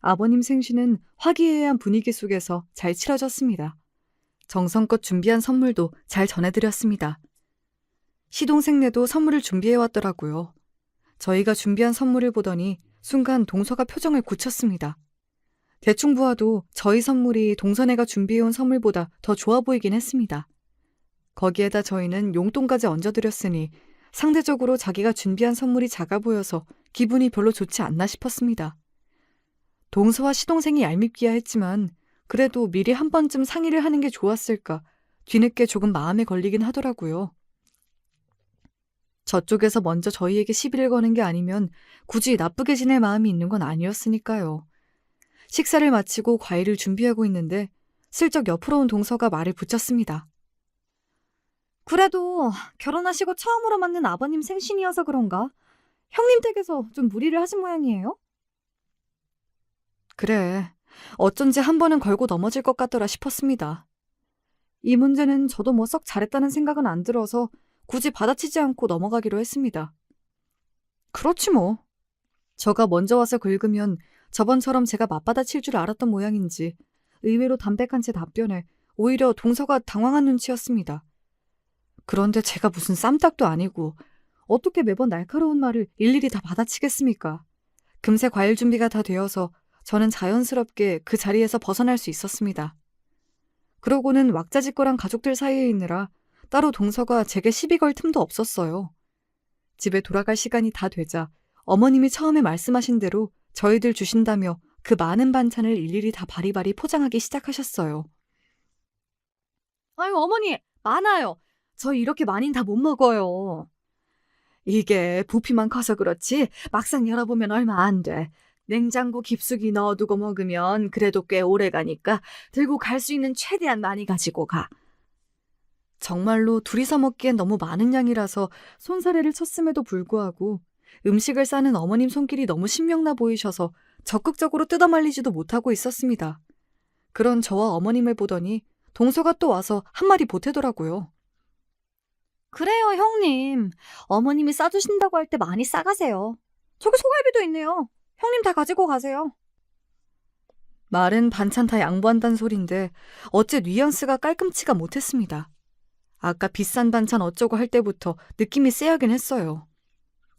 아버님 생신은 화기애애한 분위기 속에서 잘 치러졌습니다. 정성껏 준비한 선물도 잘 전해드렸습니다. 시동생네도 선물을 준비해왔더라고요. 저희가 준비한 선물을 보더니 순간 동서가 표정을 굳혔습니다. 대충 보아도 저희 선물이 동서네가 준비해온 선물보다 더 좋아 보이긴 했습니다. 거기에다 저희는 용돈까지 얹어드렸으니 상대적으로 자기가 준비한 선물이 작아 보여서 기분이 별로 좋지 않나 싶었습니다. 동서와 시동생이 얄밉기야 했지만 그래도 미리 한 번쯤 상의를 하는 게 좋았을까 뒤늦게 조금 마음에 걸리긴 하더라고요. 저쪽에서 먼저 저희에게 시비를 거는 게 아니면 굳이 나쁘게 지낼 마음이 있는 건 아니었으니까요. 식사를 마치고 과일을 준비하고 있는데 슬쩍 옆으로 온 동서가 말을 붙였습니다. 그래도 결혼하시고 처음으로 맞는 아버님 생신이어서 그런가? 형님 댁에서 좀 무리를 하신 모양이에요? 그래, 어쩐지 한 번은 걸고 넘어질 것 같더라 싶었습니다. 이 문제는 저도 뭐 썩 잘했다는 생각은 안 들어서 굳이 받아치지 않고 넘어가기로 했습니다. 그렇지 뭐. 저가 먼저 와서 긁으면 저번처럼 제가 맞받아칠 줄 알았던 모양인지 의외로 담백한 제 답변에 오히려 동서가 당황한 눈치였습니다. 그런데 제가 무슨 쌈딱도 아니고 어떻게 매번 날카로운 말을 일일이 다 받아치겠습니까? 금세 과일 준비가 다 되어서 저는 자연스럽게 그 자리에서 벗어날 수 있었습니다. 그러고는 왁자지껄한 가족들 사이에 있느라 따로 동서가 제게 시비 걸 틈도 없었어요. 집에 돌아갈 시간이 다 되자 어머님이 처음에 말씀하신 대로 저희들 주신다며 그 많은 반찬을 일일이 다 바리바리 포장하기 시작하셨어요. 아유, 어머니, 많아요. 저희 이렇게 많이는 다 못 먹어요. 이게 부피만 커서 그렇지 막상 열어보면 얼마 안 돼. 냉장고 깊숙이 넣어두고 먹으면 그래도 꽤 오래 가니까 들고 갈 수 있는 최대한 많이 가지고 가. 정말로 둘이서 먹기엔 너무 많은 양이라서 손사래를 쳤음에도 불구하고 음식을 싸는 어머님 손길이 너무 신명나 보이셔서 적극적으로 뜯어말리지도 못하고 있었습니다. 그런 저와 어머님을 보더니 동서가 또 와서 한마디 보태더라고요. 그래요, 형님. 어머님이 싸주신다고 할 때 많이 싸가세요. 저기 소갈비도 있네요. 형님 다 가지고 가세요. 말은 반찬 다 양보한다는 소린데 어째 뉘앙스가 깔끔치가 못했습니다. 아까 비싼 반찬 어쩌고 할 때부터 느낌이 쎄하긴 했어요.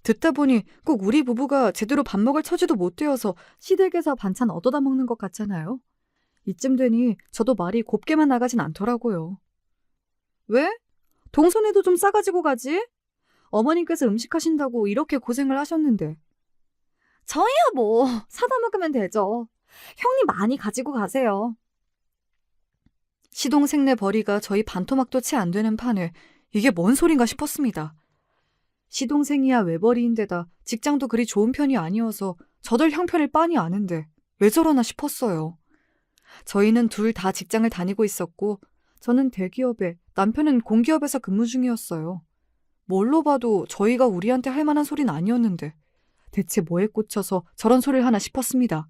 듣다 보니 꼭 우리 부부가 제대로 밥 먹을 처지도 못 되어서 시댁에서 반찬 얻어다 먹는 것 같잖아요. 이쯤 되니 저도 말이 곱게만 나가진 않더라고요. 왜? 동선에도 좀 싸가지고 가지? 어머님께서 음식하신다고 이렇게 고생을 하셨는데. 저희야 뭐 사다 먹으면 되죠. 형님 많이 가지고 가세요. 시동생네 벌이가 저희 반토막도 채 안 되는 판에 이게 뭔 소린가 싶었습니다. 시동생이야 외벌이인데다 직장도 그리 좋은 편이 아니어서 저들 형편을 빤히 아는데 왜 저러나 싶었어요. 저희는 둘 다 직장을 다니고 있었고 저는 대기업에 남편은 공기업에서 근무 중이었어요. 뭘로 봐도 저희가 우리한테 할 만한 소리는 아니었는데 대체 뭐에 꽂혀서 저런 소리를 하나 싶었습니다.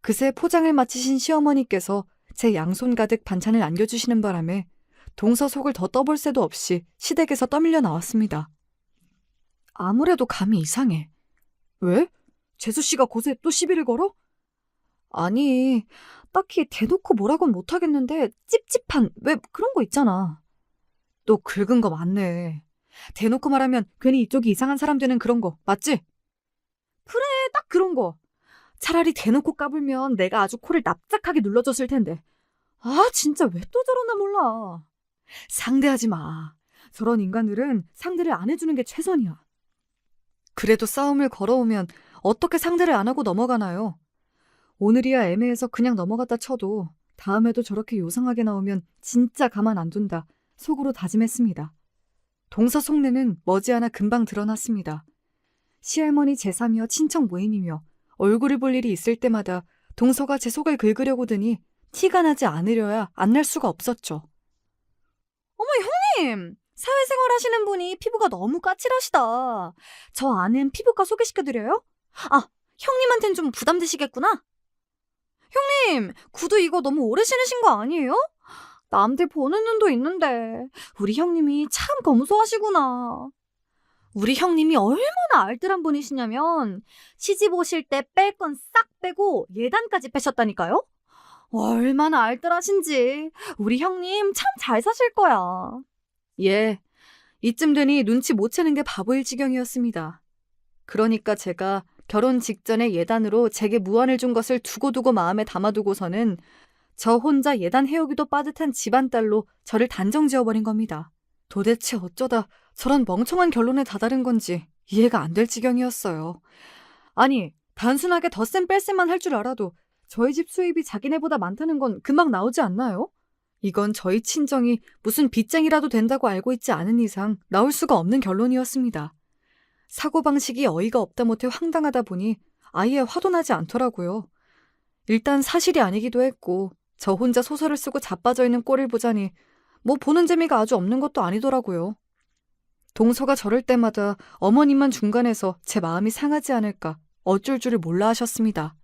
그새 포장을 마치신 시어머니께서 제 양손 가득 반찬을 안겨주시는 바람에 동서 속을 더 떠볼 새도 없이 시댁에서 떠밀려 나왔습니다. 아무래도 감이 이상해. 왜? 재수씨가 곳에 또 시비를 걸어? 아니, 딱히 대놓고 뭐라고는 못하겠는데 찝찝한 왜 그런 거 있잖아. 또 긁은 거 맞네. 대놓고 말하면 괜히 이쪽이 이상한 사람 되는 그런 거 맞지? 그래, 딱 그런 거. 차라리 대놓고 까불면 내가 아주 코를 납작하게 눌러줬을 텐데. 아, 진짜 왜 또 저러나 몰라. 상대하지 마. 저런 인간들은 상대를 안 해주는 게 최선이야. 그래도 싸움을 걸어오면 어떻게 상대를 안 하고 넘어가나요? 오늘이야 애매해서 그냥 넘어갔다 쳐도 다음에도 저렇게 요상하게 나오면 진짜 가만 안 둔다. 속으로 다짐했습니다. 동서 속내는 머지않아 금방 드러났습니다. 시할머니 제사며 친척 모임이며 얼굴을 볼 일이 있을 때마다 동서가 제 속을 긁으려고 드니 티가 나지 않으려야 안 날 수가 없었죠. 어머, 형님! 사회생활 하시는 분이 피부가 너무 까칠하시다. 저 아는 피부과 소개시켜드려요? 아, 형님한텐 좀 부담되시겠구나. 형님, 구두 이거 너무 오래 신으신 거 아니에요? 남들 보는 눈도 있는데 우리 형님이 참 검소하시구나. 우리 형님이 얼마나 알뜰한 분이시냐면 시집 오실 때 뺄 건 싹 빼고 예단까지 빼셨다니까요? 얼마나 알뜰하신지 우리 형님 참 잘 사실 거야. 예, 이쯤 되니 눈치 못 채는 게 바보일 지경이었습니다. 그러니까 제가 결혼 직전에 예단으로 제게 무안을 준 것을 두고두고 마음에 담아두고서는 저 혼자 예단 해오기도 빠듯한 집안딸로 저를 단정 지어버린 겁니다. 도대체 어쩌다 저런 멍청한 결론에 다다른 건지 이해가 안 될 지경이었어요. 아니, 단순하게 덧셈 뺄셈만 할 줄 알아도 저희 집 수입이 자기네보다 많다는 건 금방 나오지 않나요? 이건 저희 친정이 무슨 빚쟁이라도 된다고 알고 있지 않은 이상 나올 수가 없는 결론이었습니다. 사고방식이 어이가 없다 못해 황당하다 보니 아예 화도 나지 않더라고요. 일단 사실이 아니기도 했고 저 혼자 소설을 쓰고 자빠져 있는 꼴을 보자니 뭐 보는 재미가 아주 없는 것도 아니더라고요. 동서가 저럴 때마다 어머님만 중간에서 제 마음이 상하지 않을까 어쩔 줄을 몰라 하셨습니다.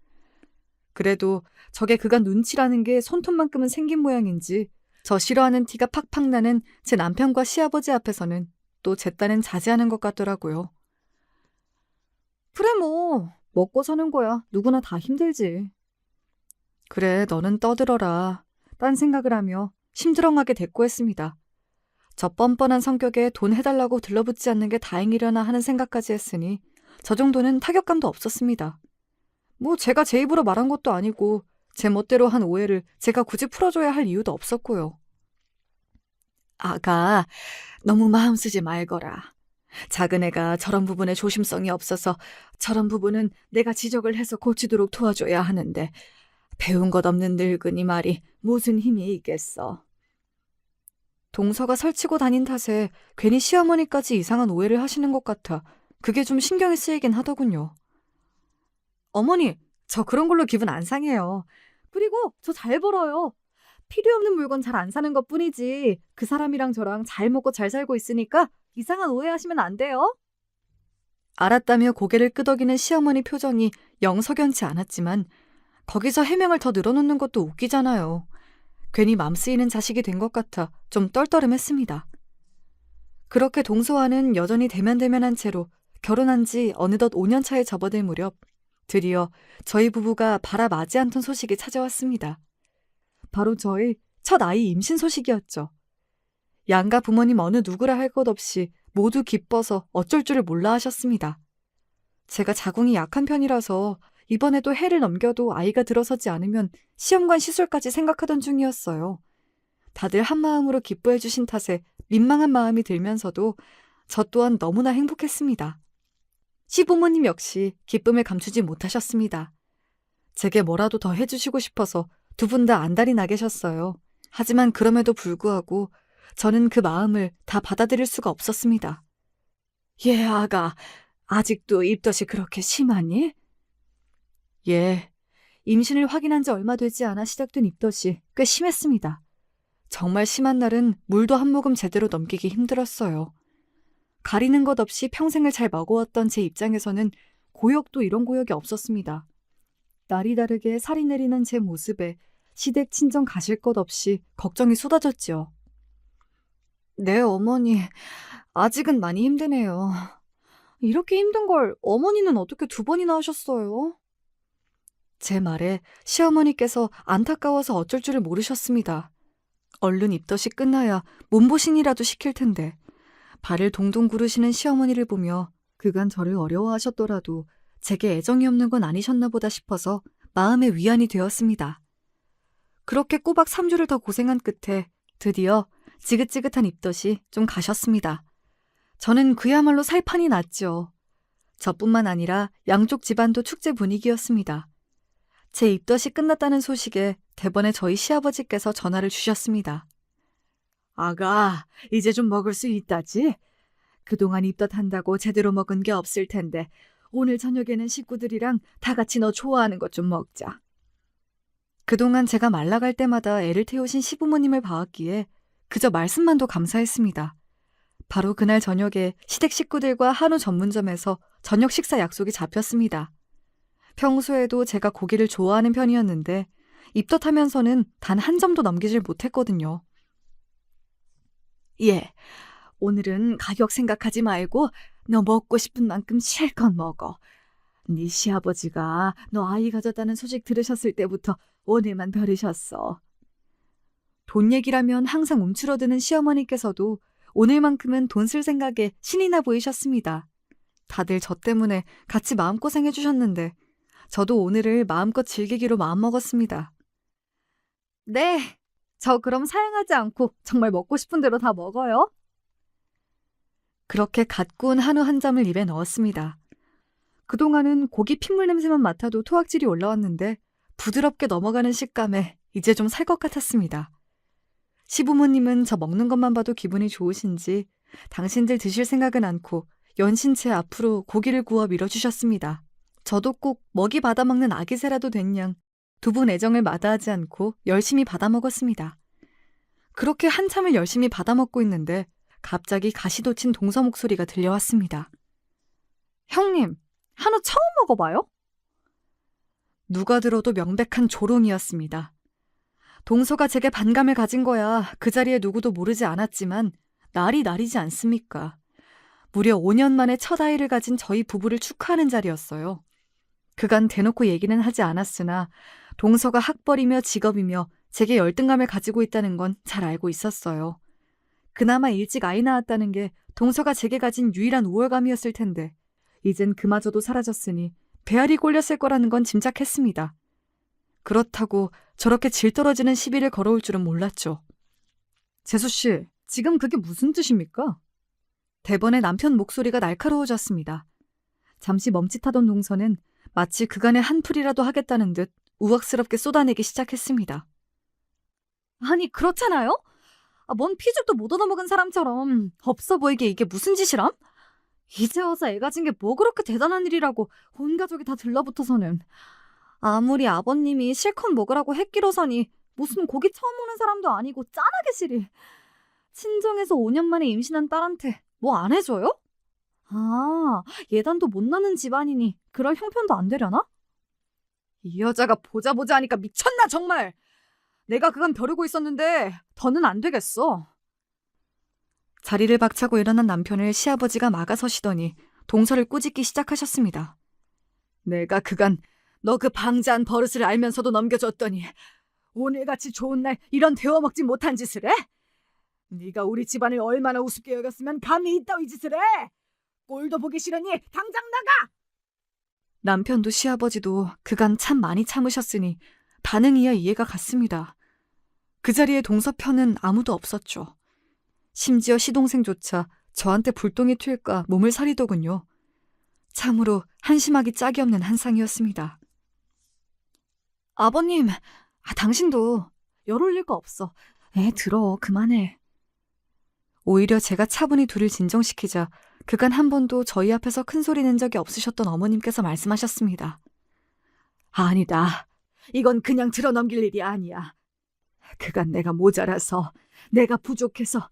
그래도 저게 그간 눈치라는 게 손톱만큼은 생긴 모양인지 저 싫어하는 티가 팍팍 나는 제 남편과 시아버지 앞에서는 또 제 딴엔 자제하는 것 같더라고요. 그래 뭐 먹고 사는 거야. 누구나 다 힘들지. 그래, 너는 떠들어라. 딴 생각을 하며 심드렁하게 대꾸했습니다. 저 뻔뻔한 성격에 돈 해달라고 들러붙지 않는 게 다행이려나 하는 생각까지 했으니 저 정도는 타격감도 없었습니다. 뭐 제가 제 입으로 말한 것도 아니고 제 멋대로 한 오해를 제가 굳이 풀어줘야 할 이유도 없었고요. 아가, 너무 마음 쓰지 말거라. 작은 애가 저런 부분에 조심성이 없어서 저런 부분은 내가 지적을 해서 고치도록 도와줘야 하는데 배운 것 없는 늙은이 말이 무슨 힘이 있겠어. 동서가 설치고 다닌 탓에 괜히 시어머니까지 이상한 오해를 하시는 것 같아 그게 좀 신경이 쓰이긴 하더군요. 어머니, 저 그런 걸로 기분 안 상해요. 그리고 저 잘 벌어요. 필요 없는 물건 잘 안 사는 것 뿐이지 그 사람이랑 저랑 잘 먹고 잘 살고 있으니까 이상한 오해하시면 안 돼요. 알았다며 고개를 끄덕이는 시어머니 표정이 영 석연치 않았지만 거기서 해명을 더 늘어놓는 것도 웃기잖아요. 괜히 맘 쓰이는 자식이 된 것 같아 좀 떨떠름했습니다. 그렇게 동서와는 여전히 대면대면한 채로 결혼한 지 어느덧 5년 차에 접어들 무렵 드디어 저희 부부가 바라마지 않던 소식이 찾아왔습니다. 바로 저희 첫 아이 임신 소식이었죠. 양가 부모님 어느 누구라 할 것 없이 모두 기뻐서 어쩔 줄을 몰라 하셨습니다. 제가 자궁이 약한 편이라서 이번에도 해를 넘겨도 아이가 들어서지 않으면 시험관 시술까지 생각하던 중이었어요. 다들 한마음으로 기뻐해 주신 탓에 민망한 마음이 들면서도 저 또한 너무나 행복했습니다. 시부모님 역시 기쁨을 감추지 못하셨습니다. 제게 뭐라도 더 해주시고 싶어서 두 분 다 안달이 나 계셨어요. 하지만 그럼에도 불구하고 저는 그 마음을 다 받아들일 수가 없었습니다. 예, 아가, 아직도 입덧이 그렇게 심하니? 예, 임신을 확인한 지 얼마 되지 않아 시작된 입덧이 꽤 심했습니다. 정말 심한 날은 물도 한 모금 제대로 넘기기 힘들었어요. 가리는 것 없이 평생을 잘 먹어왔던 제 입장에서는 고역도 이런 고역이 없었습니다. 날이 다르게 살이 내리는 제 모습에 시댁 친정 가실 것 없이 걱정이 쏟아졌지요. 네, 어머니, 아직은 많이 힘드네요. 이렇게 힘든 걸 어머니는 어떻게 두 번이나 하셨어요? 제 말에 시어머니께서 안타까워서 어쩔 줄을 모르셨습니다. 얼른 입덧이 끝나야 몸보신이라도 시킬 텐데 발을 동동 구르시는 시어머니를 보며 그간 저를 어려워하셨더라도 제게 애정이 없는 건 아니셨나 보다 싶어서 마음의 위안이 되었습니다. 그렇게 꼬박 3주를 더 고생한 끝에 드디어 지긋지긋한 입덧이 좀 가셨습니다. 저는 그야말로 살판이 났죠. 저뿐만 아니라 양쪽 집안도 축제 분위기였습니다. 제 입덧이 끝났다는 소식에 대번에 저희 시아버지께서 전화를 주셨습니다. 아가, 이제 좀 먹을 수 있다지? 그동안 입덧한다고 제대로 먹은 게 없을 텐데 오늘 저녁에는 식구들이랑 다 같이 너 좋아하는 것 좀 먹자. 그동안 제가 말라갈 때마다 애를 태우신 시부모님을 봐왔기에 그저 말씀만도 감사했습니다. 바로 그날 저녁에 시댁 식구들과 한우 전문점에서 저녁 식사 약속이 잡혔습니다. 평소에도 제가 고기를 좋아하는 편이었는데 입덧하면서는 단 한 점도 넘기질 못했거든요. 예, 오늘은 가격 생각하지 말고 너 먹고 싶은 만큼 실컷 먹어. 네 시아버지가 너 아이 가졌다는 소식 들으셨을 때부터 오늘만 벼르셨어. 돈 얘기라면 항상 움츠러드는 시어머니께서도 오늘만큼은 돈 쓸 생각에 신이 나 보이셨습니다. 다들 저 때문에 같이 마음고생해 주셨는데 저도 오늘을 마음껏 즐기기로 마음먹었습니다. 네, 저 그럼 사양하지 않고 정말 먹고 싶은 대로 다 먹어요. 그렇게 갓 구운 한우 한 점을 입에 넣었습니다. 그동안은 고기 핏물 냄새만 맡아도 토악질이 올라왔는데 부드럽게 넘어가는 식감에 이제 좀 살 것 같았습니다. 시부모님은 저 먹는 것만 봐도 기분이 좋으신지 당신들 드실 생각은 않고 연신체 앞으로 고기를 구워 밀어주셨습니다. 저도 꼭 먹이 받아먹는 아기새라도 된 양 두 분 애정을 마다하지 않고 열심히 받아먹었습니다. 그렇게 한참을 열심히 받아먹고 있는데 갑자기 가시 돋친 동서 목소리가 들려왔습니다. 형님, 한우 처음 먹어봐요? 누가 들어도 명백한 조롱이었습니다. 동서가 제게 반감을 가진 거야 그 자리에 누구도 모르지 않았지만 날이 날이지 않습니까? 무려 5년 만에 첫 아이를 가진 저희 부부를 축하하는 자리였어요. 그간 대놓고 얘기는 하지 않았으나 동서가 학벌이며 직업이며 제게 열등감을 가지고 있다는 건 잘 알고 있었어요. 그나마 일찍 아이 낳았다는 게 동서가 제게 가진 유일한 우월감이었을 텐데 이젠 그마저도 사라졌으니 배알이 꼴렸을 거라는 건 짐작했습니다. 그렇다고 저렇게 질 떨어지는 시비를 걸어올 줄은 몰랐죠. 재수씨, 지금 그게 무슨 뜻입니까? 대번에 남편 목소리가 날카로워졌습니다. 잠시 멈칫하던 동서는 마치 그간의 한풀이라도 하겠다는 듯 우악스럽게 쏟아내기 시작했습니다. 아니, 그렇잖아요? 뭔 피죽도 못 얻어먹은 사람처럼 없어 보이게 이게 무슨 짓이람? 이제 와서 애 가진 게 뭐 그렇게 대단한 일이라고 온 가족이 다 들러붙어서는. 아무리 아버님이 실컷 먹으라고 했기로서니 무슨 고기 처음 오는 사람도 아니고 짠하게 시리. 친정에서 5년 만에 임신한 딸한테 뭐 안 해줘요? 아, 예단도 못 나는 집안이니 그럴 형편도 안 되려나? 이 여자가 보자 하니까 미쳤나 정말! 내가 그간 벼르고 있었는데 더는 안 되겠어. 자리를 박차고 일어난 남편을 시아버지가 막아서시더니 동서를 꾸짖기 시작하셨습니다. 내가 그간 너 그 방자한 버릇을 알면서도 넘겨줬더니 오늘같이 좋은 날 이런 데워먹지 못한 짓을 해? 네가 우리 집안을 얼마나 우습게 여겼으면 감히 이따위 짓을 해? 꼴도 보기 싫으니 당장 나가! 남편도 시아버지도 그간 참 많이 참으셨으니 반응이야 이해가 갔습니다. 그 자리에 동서 편은 아무도 없었죠. 심지어 시동생조차 저한테 불똥이 튈까 몸을 사리더군요. 참으로 한심하기 짝이 없는 한상이었습니다. 아버님, 당신도 열 올릴 거 없어. 애 들어, 그만해. 오히려 제가 차분히 둘을 진정시키자 그간 한 번도 저희 앞에서 큰 소리 낸 적이 없으셨던 어머님께서 말씀하셨습니다. 아니다. 이건 그냥 들어넘길 일이 아니야. 그간 내가 모자라서, 내가 부족해서,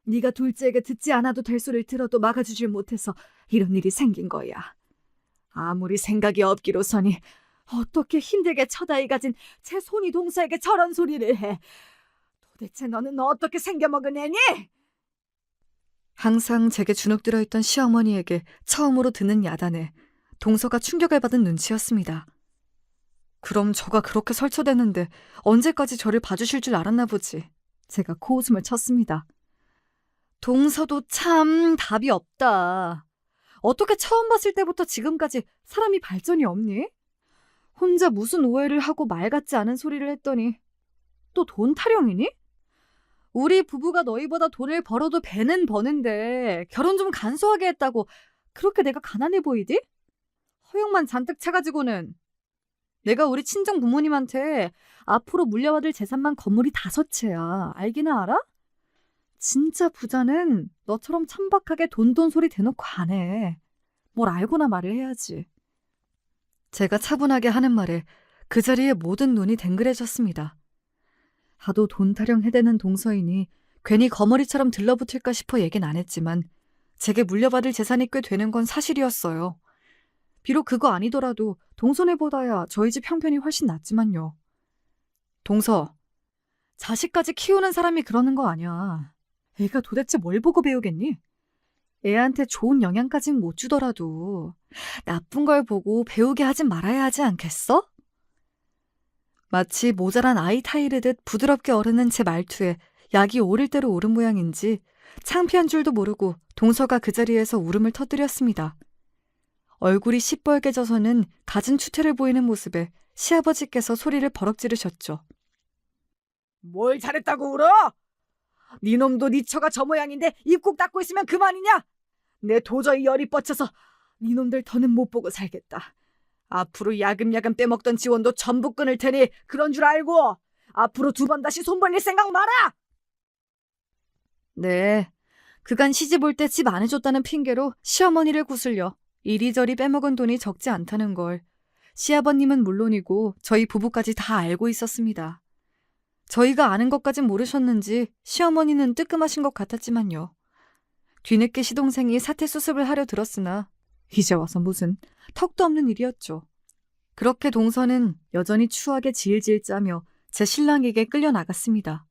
네가 둘째에게 듣지 않아도 될 소리를 들어도 막아주질 못해서 이런 일이 생긴 거야. 아무리 생각이 없기로서니 어떻게 힘들게 첫 아이 가진 제 손이 동서에게 저런 소리를 해. 도대체 너는 어떻게 생겨먹은 애니? 항상 제게 주눅 들어있던 시어머니에게 처음으로 듣는 야단에 동서가 충격을 받은 눈치였습니다. 그럼 저가 그렇게 설쳐댔는데 언제까지 저를 봐주실 줄 알았나 보지. 제가 코웃음을 쳤습니다. 동서도 참 답이 없다. 어떻게 처음 봤을 때부터 지금까지 사람이 발전이 없니? 혼자 무슨 오해를 하고 말 같지 않은 소리를 했더니 또 돈 타령이니? 우리 부부가 너희보다 돈을 벌어도 배는 버는데 결혼 좀 간소하게 했다고 그렇게 내가 가난해 보이디? 허용만 잔뜩 차가지고는. 내가 우리 친정 부모님한테 앞으로 물려받을 재산만 건물이 5채야. 알기는 알아? 진짜 부자는 너처럼 천박하게 돈 소리 대놓고 안 해. 뭘 알고나 말을 해야지. 제가 차분하게 하는 말에 그 자리에 모든 눈이 댕그레졌습니다. 하도 돈 타령 해대는 동서이니 괜히 거머리처럼 들러붙을까 싶어 얘긴 안 했지만 제게 물려받을 재산이 꽤 되는 건 사실이었어요. 비록 그거 아니더라도 동선애보다야 저희 집 형편이 훨씬 낫지만요. 동서, 자식까지 키우는 사람이 그러는 거 아니야. 애가 도대체 뭘 보고 배우겠니? 애한테 좋은 영향까진 못 주더라도 나쁜 걸 보고 배우게 하진 말아야 하지 않겠어? 마치 모자란 아이 타이르듯 부드럽게 어르는 제 말투에 약이 오를 대로 오른 모양인지 창피한 줄도 모르고 동서가 그 자리에서 울음을 터뜨렸습니다. 얼굴이 시뻘개져서는 갖은 추태를 보이는 모습에 시아버지께서 소리를 버럭 지르셨죠. 뭘 잘했다고 울어? 네 놈도 네 처가 저 모양인데 입 꾹 닫고 있으면 그만이냐? 내 도저히 열이 뻗쳐서 네 놈들 더는 못 보고 살겠다. 앞으로 야금야금 빼먹던 지원도 전부 끊을 테니 그런 줄 알고 앞으로 2번 다시 손 벌릴 생각 마라! 네, 그간 시집 올 때 집 안 해줬다는 핑계로 시어머니를 구슬려 이리저리 빼먹은 돈이 적지 않다는 걸 시아버님은 물론이고 저희 부부까지 다 알고 있었습니다. 저희가 아는 것까진 모르셨는지 시어머니는 뜨끔하신 것 같았지만요. 뒤늦게 시동생이 사태 수습을 하려 들었으나 이제 와서 무슨 턱도 없는 일이었죠. 그렇게 동서는 여전히 추하게 질질 짜며 제 신랑에게 끌려 나갔습니다.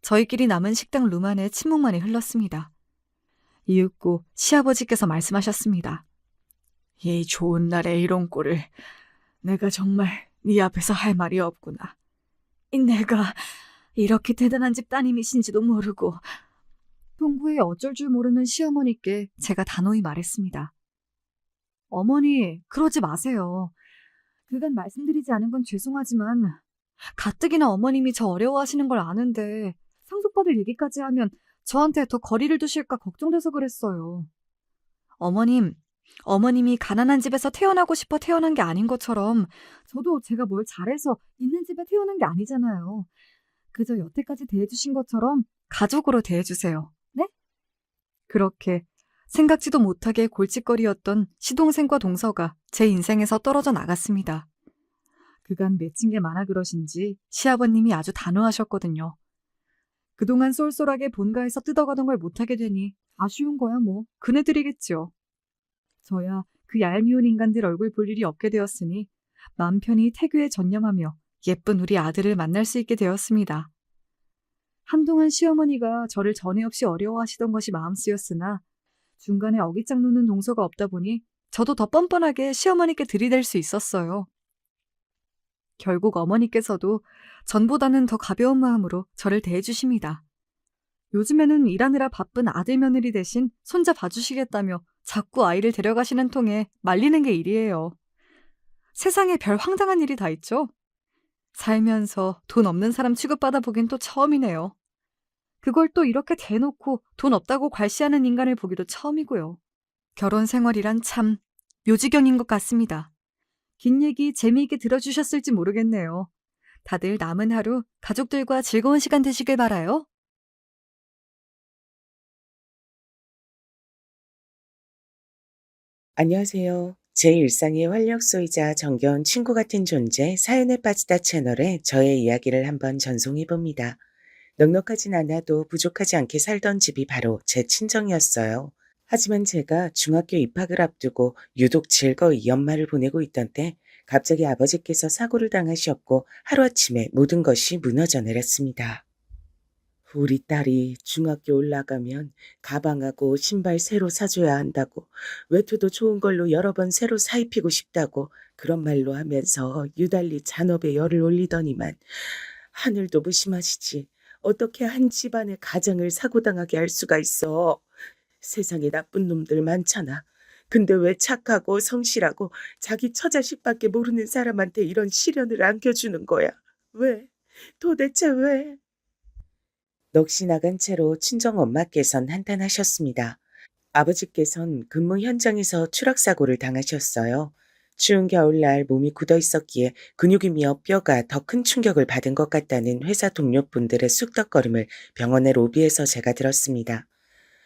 저희끼리 남은 식당 룸 안에 침묵만이 흘렀습니다. 이윽고 시아버지께서 말씀하셨습니다. 이 좋은 날에 이런 꼴을 내가 정말 네 앞에서 할 말이 없구나. 내가 이렇게 대단한 집 따님이신지도 모르고. 동구에 어쩔 줄 모르는 시어머니께 제가 단호히 말했습니다. 어머니, 그러지 마세요. 그간 말씀드리지 않은 건 죄송하지만 가뜩이나 어머님이 저 어려워하시는 걸 아는데 상속받을 얘기까지 하면 저한테 더 거리를 두실까 걱정돼서 그랬어요. 어머님이 가난한 집에서 태어나고 싶어 태어난 게 아닌 것처럼 저도 제가 뭘 잘해서 있는 집에 태어난 게 아니잖아요. 그저 여태까지 대해주신 것처럼 가족으로 대해주세요. 네? 그렇게 생각지도 못하게 골칫거리였던 시동생과 동서가 제 인생에서 떨어져 나갔습니다. 그간 맺힌 게 많아 그러신지 시아버님이 아주 단호하셨거든요. 그동안 쏠쏠하게 본가에서 뜯어가던 걸 못하게 되니 아쉬운 거야 뭐 그네들이겠죠. 저야 그 얄미운 인간들 얼굴 볼 일이 없게 되었으니 맘 편히 태교에 전념하며 예쁜 우리 아들을 만날 수 있게 되었습니다. 한동안 시어머니가 저를 전에 없이 어려워하시던 것이 마음 쓰였으나 중간에 어깃장 놓는 동서가 없다 보니 저도 더 뻔뻔하게 시어머니께 들이댈 수 있었어요. 결국 어머니께서도 전보다는 더 가벼운 마음으로 저를 대해주십니다. 요즘에는 일하느라 바쁜 아들 며느리 대신 손자 봐주시겠다며 자꾸 아이를 데려가시는 통에 말리는 게 일이에요. 세상에 별 황당한 일이 다 있죠? 살면서 돈 없는 사람 취급받아 보긴 또 처음이네요. 그걸 또 이렇게 대놓고 돈 없다고 괄시하는 인간을 보기도 처음이고요. 결혼 생활이란 참 묘지경인 것 같습니다. 긴 얘기 재미있게 들어주셨을지 모르겠네요. 다들 남은 하루 가족들과 즐거운 시간 되시길 바라요. 안녕하세요. 제 일상의 활력소이자 정겨운 친구 같은 존재 사연에 빠지다 채널에 저의 이야기를 한번 전송해봅니다. 넉넉하진 않아도 부족하지 않게 살던 집이 바로 제 친정이었어요. 하지만 제가 중학교 입학을 앞두고 유독 즐거이 연말을 보내고 있던 때 갑자기 아버지께서 사고를 당하셨고 하루아침에 모든 것이 무너져 내렸습니다. 우리 딸이 중학교 올라가면 가방하고 신발 새로 사줘야 한다고, 외투도 좋은 걸로 여러 번 새로 사입히고 싶다고 그런 말로 하면서 유달리 잔업에 열을 올리더니만 하늘도 무심하시지 어떻게 한 집안의 가정을 사고당하게 할 수가 있어. 세상에 나쁜 놈들 많잖아. 근데 왜 착하고 성실하고 자기 처자식밖에 모르는 사람한테 이런 시련을 안겨주는 거야? 왜? 도대체 왜? 넋이 나간 채로 친정엄마께선 한탄하셨습니다. 아버지께선 근무 현장에서 추락사고를 당하셨어요. 추운 겨울날 몸이 굳어 있었기에 근육이 미어 뼈가 더 큰 충격을 받은 것 같다는 회사 동료분들의 쑥덕거림을 병원의 로비에서 제가 들었습니다.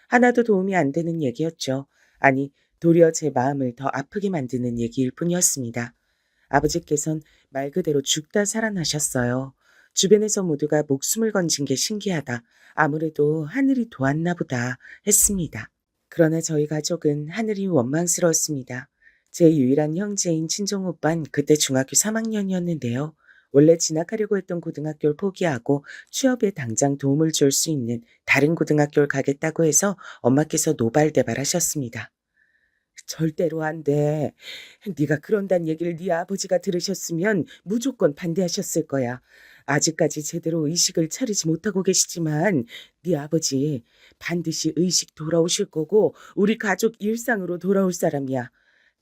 하나도 도움이 안 되는 얘기였죠. 아니, 도리어 제 마음을 더 아프게 만드는 얘기일 뿐이었습니다. 아버지께선 말 그대로 죽다 살아나셨어요. 주변에서 모두가 목숨을 건진 게 신기하다. 아무래도 하늘이 도왔나 보다 했습니다. 그러나 저희 가족은 하늘이 원망스러웠습니다. 제 유일한 형제인 친정 오빠는 그때 중학교 3학년이었는데요. 원래 진학하려고 했던 고등학교를 포기하고 취업에 당장 도움을 줄 수 있는 다른 고등학교를 가겠다고 해서 엄마께서 노발대발하셨습니다. 절대로 안 돼. 네가 그런다는 얘기를 네 아버지가 들으셨으면 무조건 반대하셨을 거야. 아직까지 제대로 의식을 차리지 못하고 계시지만 네 아버지 반드시 의식 돌아오실 거고 우리 가족 일상으로 돌아올 사람이야.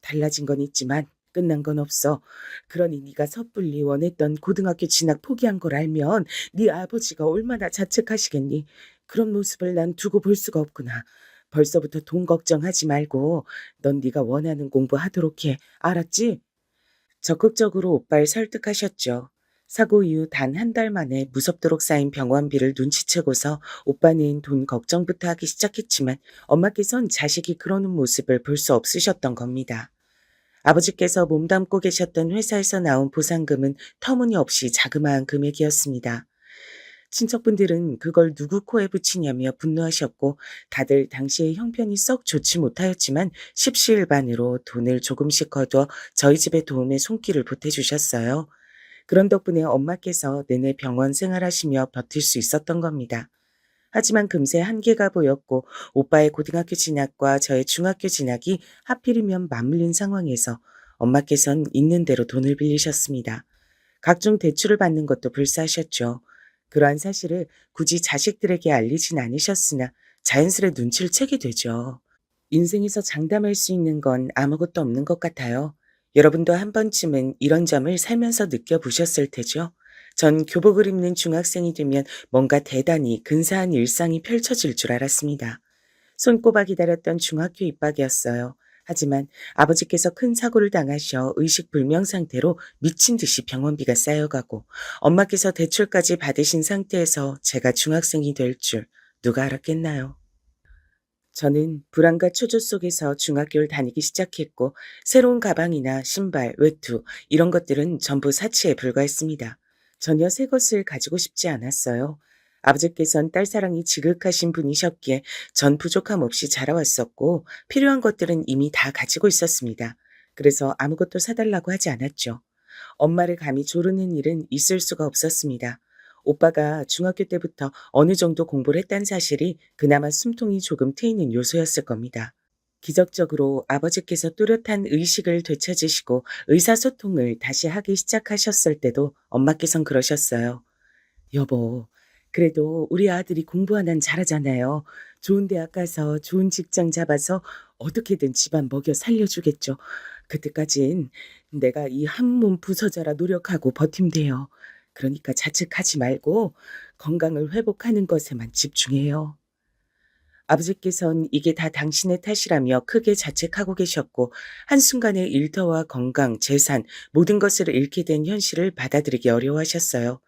달라진 건 있지만 끝난 건 없어. 그러니 네가 섣불리 원했던 고등학교 진학 포기한 걸 알면 네 아버지가 얼마나 자책하시겠니. 그런 모습을 난 두고 볼 수가 없구나. 벌써부터 돈 걱정하지 말고 넌 네가 원하는 공부하도록 해. 알았지? 적극적으로 오빠를 설득하셨죠. 사고 이후 단 한 달 만에 무섭도록 쌓인 병원비를 눈치채고서 오빠는 돈 걱정부터 하기 시작했지만 엄마께선 자식이 그러는 모습을 볼 수 없으셨던 겁니다. 아버지께서 몸담고 계셨던 회사에서 나온 보상금은 터무니없이 자그마한 금액이었습니다. 친척분들은 그걸 누구 코에 붙이냐며 분노하셨고 다들 당시의 형편이 썩 좋지 못하였지만 십시일반으로 돈을 조금씩 거둬 저희 집의 도움에 손길을 보태주셨어요. 그런 덕분에 엄마께서 내내 병원 생활하시며 버틸 수 있었던 겁니다. 하지만 금세 한계가 보였고 오빠의 고등학교 진학과 저의 중학교 진학이 하필이면 맞물린 상황에서 엄마께선 있는 대로 돈을 빌리셨습니다. 각종 대출을 받는 것도 불사하셨죠. 그러한 사실을 굳이 자식들에게 알리진 않으셨으나 자연스레 눈치를 채게 되죠. 인생에서 장담할 수 있는 건 아무것도 없는 것 같아요. 여러분도 한 번쯤은 이런 점을 살면서 느껴보셨을 테죠. 전 교복을 입는 중학생이 되면 뭔가 대단히 근사한 일상이 펼쳐질 줄 알았습니다. 손꼽아 기다렸던 중학교 입학이었어요. 하지만 아버지께서 큰 사고를 당하셔 의식불명 상태로 미친 듯이 병원비가 쌓여가고 엄마께서 대출까지 받으신 상태에서 제가 중학생이 될 줄 누가 알았겠나요? 저는 불안과 초조 속에서 중학교를 다니기 시작했고 새로운 가방이나 신발, 외투 이런 것들은 전부 사치에 불과했습니다. 전혀 새 것을 가지고 싶지 않았어요. 아버지께선 딸사랑이 지극하신 분이셨기에 전 부족함 없이 자라왔었고 필요한 것들은 이미 다 가지고 있었습니다. 그래서 아무것도 사달라고 하지 않았죠. 엄마를 감히 조르는 일은 있을 수가 없었습니다. 오빠가 중학교 때부터 어느 정도 공부를 했다는 사실이 그나마 숨통이 조금 트이는 요소였을 겁니다. 기적적으로 아버지께서 뚜렷한 의식을 되찾으시고 의사소통을 다시 하기 시작하셨을 때도 엄마께선 그러셨어요. 여보, 그래도 우리 아들이 공부 하나는 잘하잖아요. 좋은 대학 가서 좋은 직장 잡아서 어떻게든 집안 먹여 살려주겠죠. 그때까진 내가 이 한 몸 부서져라 노력하고 버팀대요. 그러니까 자책하지 말고 건강을 회복하는 것에만 집중해요. 아버지께선 이게 다 당신의 탓이라며 크게 자책하고 계셨고 한순간에 일터와 건강, 재산 모든 것을 잃게 된 현실을 받아들이기 어려워하셨어요.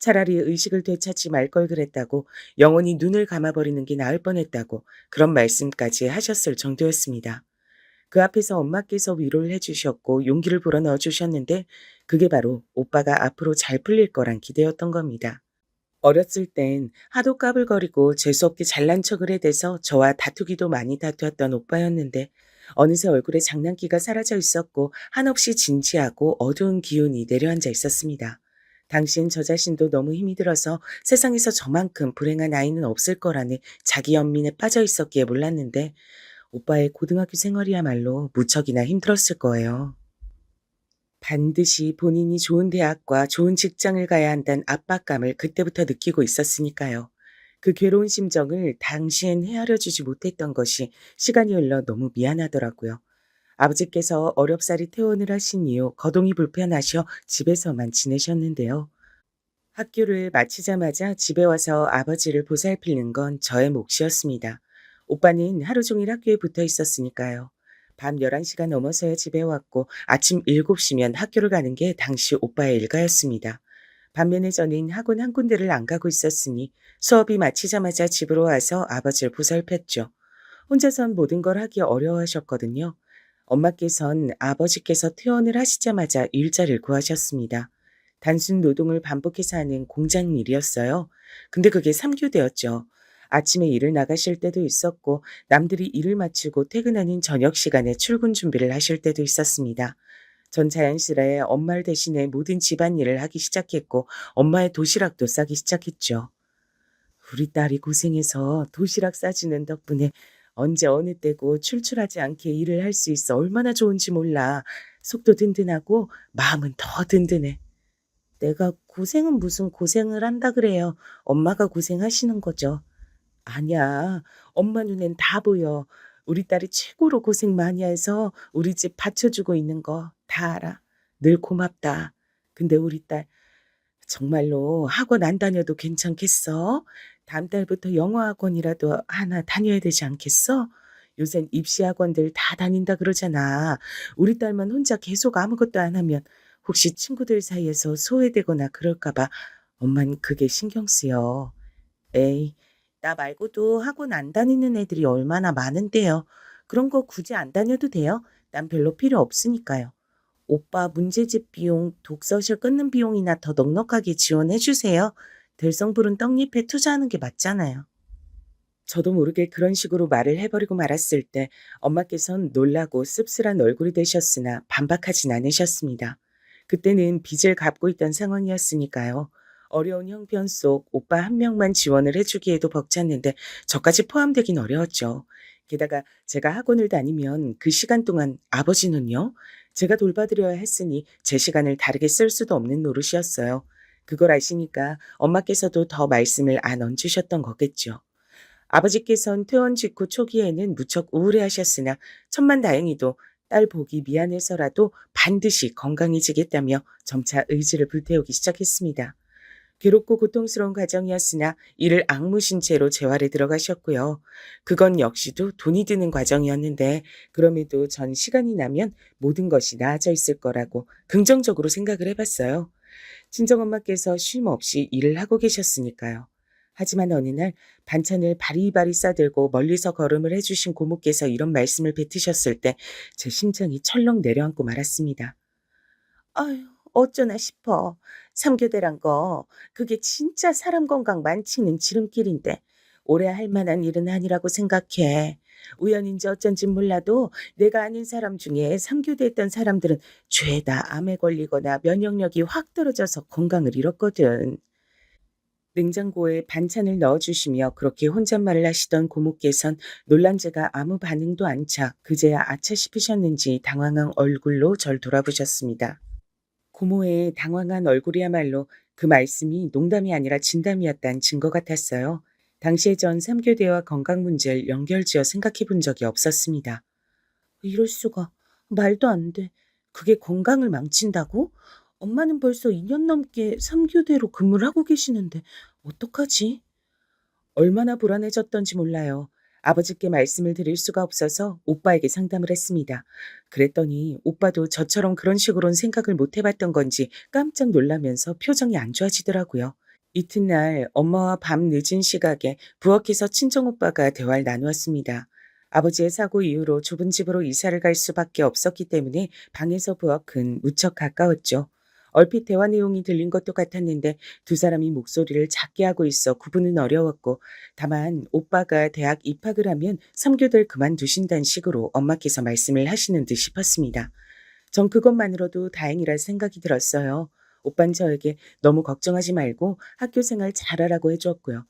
차라리 의식을 되찾지 말 걸 그랬다고 영원히 눈을 감아버리는 게 나을 뻔했다고 그런 말씀까지 하셨을 정도였습니다. 그 앞에서 엄마께서 위로를 해주셨고 용기를 불어넣어 주셨는데 그게 바로 오빠가 앞으로 잘 풀릴 거란 기대였던 겁니다. 어렸을 땐 하도 까불거리고 재수없게 잘난 척을 해대서 저와 다투기도 많이 다투었던 오빠였는데 어느새 얼굴에 장난기가 사라져 있었고 한없이 진지하고 어두운 기운이 내려앉아 있었습니다. 당시엔 저 자신도 너무 힘이 들어서 세상에서 저만큼 불행한 아이는 없을 거라는 자기 연민에 빠져 있었기에 몰랐는데 오빠의 고등학교 생활이야말로 무척이나 힘들었을 거예요. 반드시 본인이 좋은 대학과 좋은 직장을 가야 한다는 압박감을 그때부터 느끼고 있었으니까요. 그 괴로운 심정을 당시엔 헤아려 주지 못했던 것이 시간이 흘러 너무 미안하더라고요. 아버지께서 어렵사리 퇴원을 하신 이후 거동이 불편하셔 집에서만 지내셨는데요. 학교를 마치자마자 집에 와서 아버지를 보살피는 건 저의 몫이었습니다. 오빠는 하루 종일 학교에 붙어 있었으니까요. 밤 11시가 넘어서야 집에 왔고 아침 7시면 학교를 가는 게 당시 오빠의 일과였습니다. 반면에 저는 학원 한 군데를 안 가고 있었으니 수업이 마치자마자 집으로 와서 아버지를 보살폈죠. 혼자선 모든 걸 하기 어려워하셨거든요. 엄마께선 아버지께서 퇴원을 하시자마자 일자리를 구하셨습니다. 단순 노동을 반복해서 하는 공장 일이었어요. 근데 그게 3교대였죠. 아침에 일을 나가실 때도 있었고 남들이 일을 마치고 퇴근하는 저녁 시간에 출근 준비를 하실 때도 있었습니다. 전 자연스레 엄마를 대신해 모든 집안일을 하기 시작했고 엄마의 도시락도 싸기 시작했죠. 우리 딸이 고생해서 도시락 싸주는 덕분에 언제 어느 때고 출출하지 않게 일을 할 수 있어 얼마나 좋은지 몰라. 속도 든든하고 마음은 더 든든해. 내가 고생은 무슨 고생을 한다 그래요. 엄마가 고생하시는 거죠. 아니야. 엄마 눈엔 다 보여. 우리 딸이 최고로 고생 많이 해서 우리 집 받쳐주고 있는 거 다 알아. 늘 고맙다. 근데 우리 딸 정말로 학원 안 다녀도 괜찮겠어? 다음 달부터 영어 학원이라도 하나 다녀야 되지 않겠어? 요샌 입시 학원들 다 다닌다 그러잖아. 우리 딸만 혼자 계속 아무것도 안 하면 혹시 친구들 사이에서 소외되거나 그럴까 봐 엄만 그게 신경 쓰여. 에이, 나 말고도 학원 안 다니는 애들이 얼마나 많은데요. 그런 거 굳이 안 다녀도 돼요. 난 별로 필요 없으니까요. 오빠 문제집 비용, 독서실 끊는 비용이나 더 넉넉하게 지원해 주세요. 들성부른 떡잎에 투자하는 게 맞잖아요. 저도 모르게 그런 식으로 말을 해버리고 말았을 때 엄마께선 놀라고 씁쓸한 얼굴이 되셨으나 반박하진 않으셨습니다. 그때는 빚을 갚고 있던 상황이었으니까요. 어려운 형편 속 오빠 한 명만 지원을 해주기에도 벅찼는데 저까지 포함되긴 어려웠죠. 게다가 제가 학원을 다니면 그 시간 동안 아버지는요? 제가 돌봐드려야 했으니 제 시간을 다르게 쓸 수도 없는 노릇이었어요. 그걸 아시니까 엄마께서도 더 말씀을 안 얹으셨던 거겠죠. 아버지께선 퇴원 직후 초기에는 무척 우울해하셨으나 천만다행히도 딸 보기 미안해서라도 반드시 건강해지겠다며 점차 의지를 불태우기 시작했습니다. 괴롭고 고통스러운 과정이었으나 이를 악무신 채로 재활에 들어가셨고요. 그건 역시도 돈이 드는 과정이었는데 그럼에도 전 시간이 나면 모든 것이 나아져 있을 거라고 긍정적으로 생각을 해봤어요. 친정엄마께서 쉼 없이 일을 하고 계셨으니까요. 하지만 어느 날 반찬을 바리바리 싸들고 멀리서 걸음을 해주신 고모께서 이런 말씀을 뱉으셨을 때 제 심장이 철렁 내려앉고 말았습니다. 아유, 어쩌나 싶어. 삼교대란 거, 그게 진짜 사람 건강 망치는 지름길인데 오래 할 만한 일은 아니라고 생각해. 우연인지 어쩐진 몰라도 내가 아는 사람 중에 삼교대 했던 사람들은 죄다 암에 걸리거나 면역력이 확 떨어져서 건강을 잃었거든. 냉장고에 반찬을 넣어주시며 그렇게 혼잣말을 하시던 고모께선 놀란 제가 아무 반응도 안 차 그제야 아차 싶으셨는지 당황한 얼굴로 절 돌아보셨습니다. 고모의 당황한 얼굴이야말로 그 말씀이 농담이 아니라 진담이었단 증거 같았어요. 당시에 전 3교대와 건강 문제를 연결지어 생각해 본 적이 없었습니다. 이럴 수가. 말도 안 돼. 그게 건강을 망친다고? 엄마는 벌써 2년 넘게 3교대로 근무를 하고 계시는데 어떡하지? 얼마나 불안해졌던지 몰라요. 아버지께 말씀을 드릴 수가 없어서 오빠에게 상담을 했습니다. 그랬더니 오빠도 저처럼 그런 식으로는 생각을 못 해봤던 건지 깜짝 놀라면서 표정이 안 좋아지더라고요. 이튿날 엄마와 밤 늦은 시각에 부엌에서 친정오빠가 대화를 나누었습니다. 아버지의 사고 이후로 좁은 집으로 이사를 갈 수밖에 없었기 때문에 방에서 부엌은 무척 가까웠죠. 얼핏 대화 내용이 들린 것도 같았는데 두 사람이 목소리를 작게 하고 있어 구분은 어려웠고 다만 오빠가 대학 입학을 하면 3교대를 그만두신다는 식으로 엄마께서 말씀을 하시는 듯 싶었습니다. 전 그것만으로도 다행이라 생각이 들었어요. 오빤 저에게 너무 걱정하지 말고 학교 생활 잘하라고 해주었고요.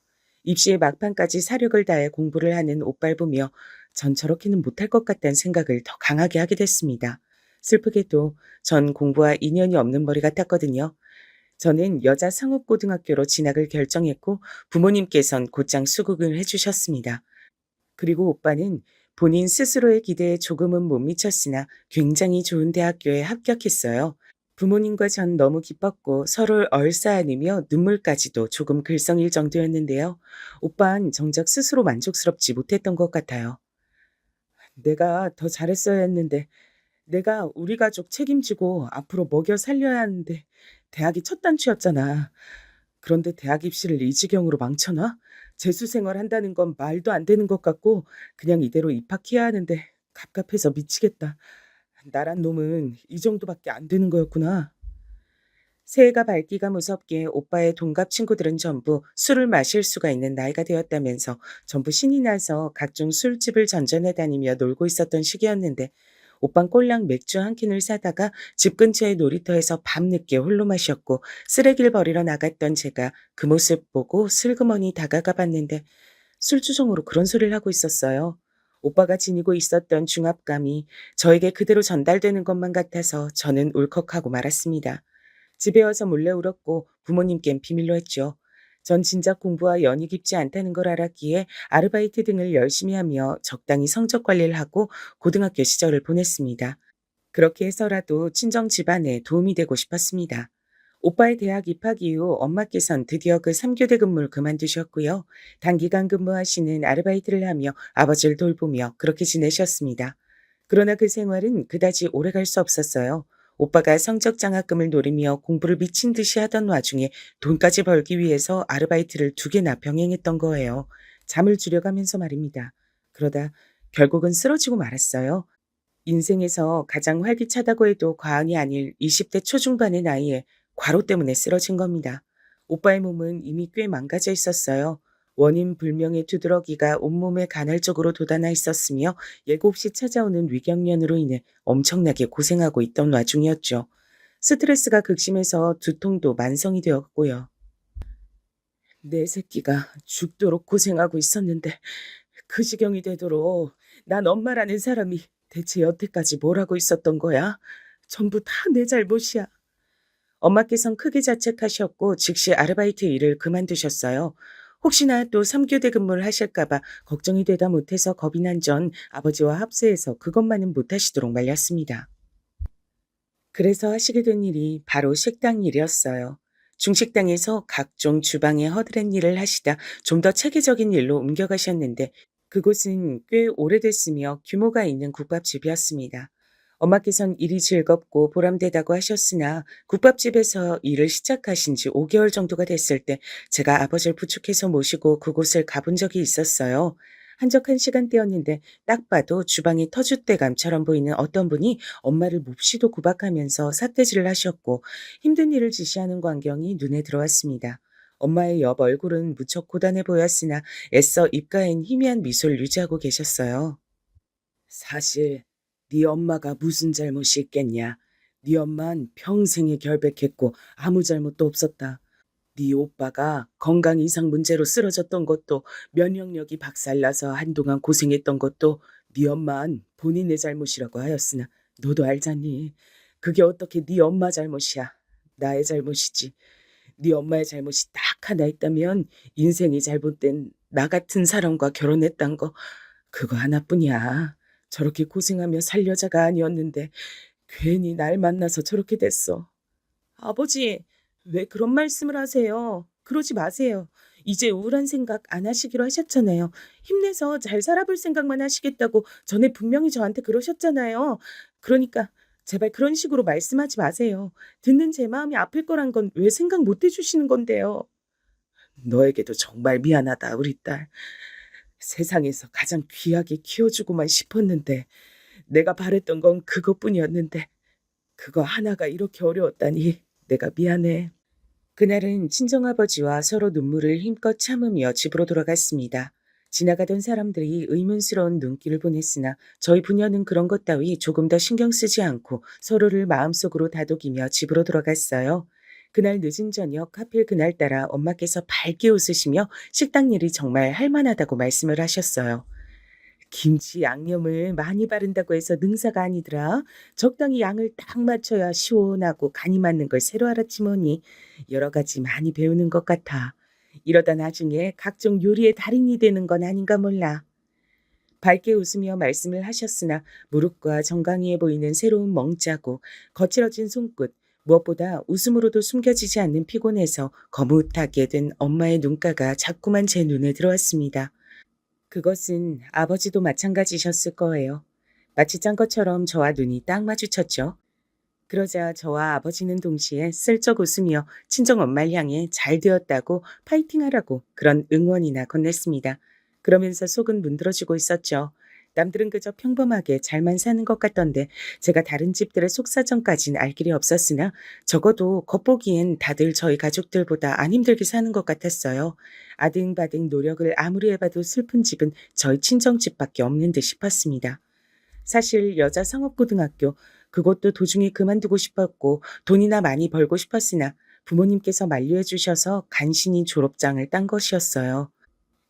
입시의 막판까지 사력을 다해 공부를 하는 오빠를 보며 전 저렇게는 못할 것 같다는 생각을 더 강하게 하게 됐습니다. 슬프게도 전 공부와 인연이 없는 머리 같았거든요. 저는 여자 상업고등학교로 진학을 결정했고 부모님께선 곧장 수긍을 해주셨습니다. 그리고 오빠는 본인 스스로의 기대에 조금은 못 미쳤으나 굉장히 좋은 대학교에 합격했어요. 부모님과 전 너무 기뻤고 서로를 얼싸안으며 눈물까지도 조금 글썽일 정도였는데요. 오빠는 정작 스스로 만족스럽지 못했던 것 같아요. 내가 더 잘했어야 했는데 내가 우리 가족 책임지고 앞으로 먹여 살려야 하는데 대학이 첫 단추였잖아. 그런데 대학 입시를 이 지경으로 망쳐놔? 재수 생활 한다는 건 말도 안 되는 것 같고 그냥 이대로 입학해야 하는데 갑갑해서 미치겠다. 나란 놈은 이 정도밖에 안 되는 거였구나. 새해가 밝기가 무섭게 오빠의 동갑 친구들은 전부 술을 마실 수가 있는 나이가 되었다면서 전부 신이 나서 각종 술집을 전전해 다니며 놀고 있었던 시기였는데 오빤 꼴랑 맥주 한 캔을 사다가 집 근처의 놀이터에서 밤늦게 홀로 마셨고 쓰레기를 버리러 나갔던 제가 그 모습 보고 슬그머니 다가가 봤는데 술주정으로 그런 소리를 하고 있었어요. 오빠가 지니고 있었던 중압감이 저에게 그대로 전달되는 것만 같아서 저는 울컥하고 말았습니다. 집에 와서 몰래 울었고 부모님께는 비밀로 했죠. 전 진작 공부와 연이 깊지 않다는 걸 알았기에 아르바이트 등을 열심히 하며 적당히 성적 관리를 하고 고등학교 시절을 보냈습니다. 그렇게 해서라도 친정 집안에 도움이 되고 싶었습니다. 오빠의 대학 입학 이후 엄마께선 드디어 그 3교대 근무를 그만두셨고요. 단기간 근무하시는 아르바이트를 하며 아버지를 돌보며 그렇게 지내셨습니다. 그러나 그 생활은 그다지 오래 갈 수 없었어요. 오빠가 성적 장학금을 노리며 공부를 미친 듯이 하던 와중에 돈까지 벌기 위해서 아르바이트를 2개나 병행했던 거예요. 잠을 줄여가면서 말입니다. 그러다 결국은 쓰러지고 말았어요. 인생에서 가장 활기차다고 해도 과언이 아닐 20대 초중반의 나이에 과로 때문에 쓰러진 겁니다. 오빠의 몸은 이미 꽤 망가져 있었어요. 원인 불명의 두드러기가 온몸에 간헐적으로 돋아나 있었으며 예고 없이 찾아오는 위경련으로 인해 엄청나게 고생하고 있던 와중이었죠. 스트레스가 극심해서 두통도 만성이 되었고요. 내 새끼가 죽도록 고생하고 있었는데 그 지경이 되도록 난 엄마라는 사람이 대체 여태까지 뭘 하고 있었던 거야? 전부 다 내 잘못이야. 엄마께선 크게 자책하셨고 즉시 아르바이트 일을 그만두셨어요. 혹시나 또 3교대 근무를 하실까봐 걱정이 되다 못해서 겁이 난 전 아버지와 합세해서 그것만은 못하시도록 말렸습니다. 그래서 하시게 된 일이 바로 식당 일이었어요. 중식당에서 각종 주방의 허드렛 일을 하시다 좀 더 체계적인 일로 옮겨가셨는데 그곳은 꽤 오래됐으며 규모가 있는 국밥집이었습니다. 엄마께선 일이 즐겁고 보람되다고 하셨으나 국밥집에서 일을 시작하신 지 5개월 정도가 됐을 때 제가 아버지를 부축해서 모시고 그곳을 가본 적이 있었어요. 한적한 시간대였는데 딱 봐도 주방이 터줏대감처럼 보이는 어떤 분이 엄마를 몹시도 구박하면서 삿대질을 하셨고 힘든 일을 지시하는 광경이 눈에 들어왔습니다. 엄마의 옆 얼굴은 무척 고단해 보였으나 애써 입가엔 희미한 미소를 유지하고 계셨어요. 사실 네 엄마가 무슨 잘못이 있겠냐. 네 엄만 평생에 결백했고 아무 잘못도 없었다. 네 오빠가 건강 이상 문제로 쓰러졌던 것도 면역력이 박살나서 한동안 고생했던 것도 네 엄만 본인의 잘못이라고 하였으나 너도 알잖니. 그게 어떻게 네 엄마 잘못이야. 나의 잘못이지. 네 엄마의 잘못이 딱 하나 있다면 인생이 잘못된 나 같은 사람과 결혼했단 거 그거 하나뿐이야. 저렇게 고생하며 살 여자가 아니었는데 괜히 날 만나서 저렇게 됐어. 아버지, 왜 그런 말씀을 하세요? 그러지 마세요. 이제 우울한 생각 안 하시기로 하셨잖아요. 힘내서 잘 살아볼 생각만 하시겠다고 전에 분명히 저한테 그러셨잖아요. 그러니까 제발 그런 식으로 말씀하지 마세요. 듣는 제 마음이 아플 거란 건 왜 생각 못 해주시는 건데요. 너에게도 정말 미안하다, 우리 딸. 세상에서 가장 귀하게 키워주고만 싶었는데 내가 바랬던 건 그것뿐이었는데 그거 하나가 이렇게 어려웠다니 내가 미안해. 그날은 친정아버지와 서로 눈물을 힘껏 참으며 집으로 돌아갔습니다. 지나가던 사람들이 의문스러운 눈길을 보냈으나 저희 부녀는 그런 것 따위 조금 더 신경 쓰지 않고 서로를 마음속으로 다독이며 집으로 돌아갔어요. 그날 늦은 저녁 하필 그날따라 엄마께서 밝게 웃으시며 식당 일이 정말 할만하다고 말씀을 하셨어요. 김치 양념을 많이 바른다고 해서 능사가 아니더라. 적당히 양을 딱 맞춰야 시원하고 간이 맞는 걸 새로 알았지 뭐니. 여러 가지 많이 배우는 것 같아. 이러다 나중에 각종 요리의 달인이 되는 건 아닌가 몰라. 밝게 웃으며 말씀을 하셨으나 무릎과 정강이에 보이는 새로운 멍자국, 거칠어진 손끝, 무엇보다 웃음으로도 숨겨지지 않는 피곤해서 거뭇하게 된 엄마의 눈가가 자꾸만 제 눈에 들어왔습니다. 그것은 아버지도 마찬가지셨을 거예요. 마치 짠 것처럼 저와 눈이 딱 마주쳤죠. 그러자 저와 아버지는 동시에 슬쩍 웃으며 친정엄마를 향해 잘 되었다고 파이팅하라고 그런 응원이나 건넸습니다. 그러면서 속은 문드러지고 있었죠. 남들은 그저 평범하게 잘만 사는 것 같던데 제가 다른 집들의 속사정까진 알 길이 없었으나 적어도 겉보기엔 다들 저희 가족들보다 안 힘들게 사는 것 같았어요. 아등바등 노력을 아무리 해봐도 슬픈 집은 저희 친정집밖에 없는 듯 싶었습니다. 사실 여자 상업고등학교 그것도 도중에 그만두고 싶었고 돈이나 많이 벌고 싶었으나 부모님께서 만류해 주셔서 간신히 졸업장을 딴 것이었어요.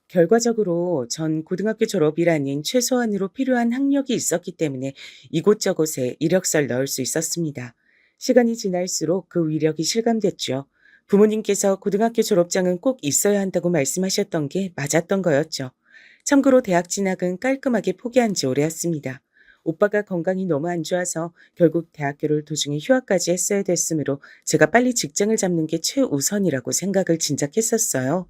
결과적으로 전 고등학교 졸업이라는 최소한으로 필요한 학력이 있었기 때문에 이곳저곳에 이력서를 넣을 수 있었습니다. 시간이 지날수록 그 위력이 실감됐죠. 부모님께서 고등학교 졸업장은 꼭 있어야 한다고 말씀하셨던 게 맞았던 거였죠. 참고로 대학 진학은 깔끔하게 포기한 지 오래였습니다. 오빠가 건강이 너무 안 좋아서 결국 대학교를 도중에 휴학까지 했어야 됐으므로 제가 빨리 직장을 잡는 게 최우선이라고 생각을 진작했었어요.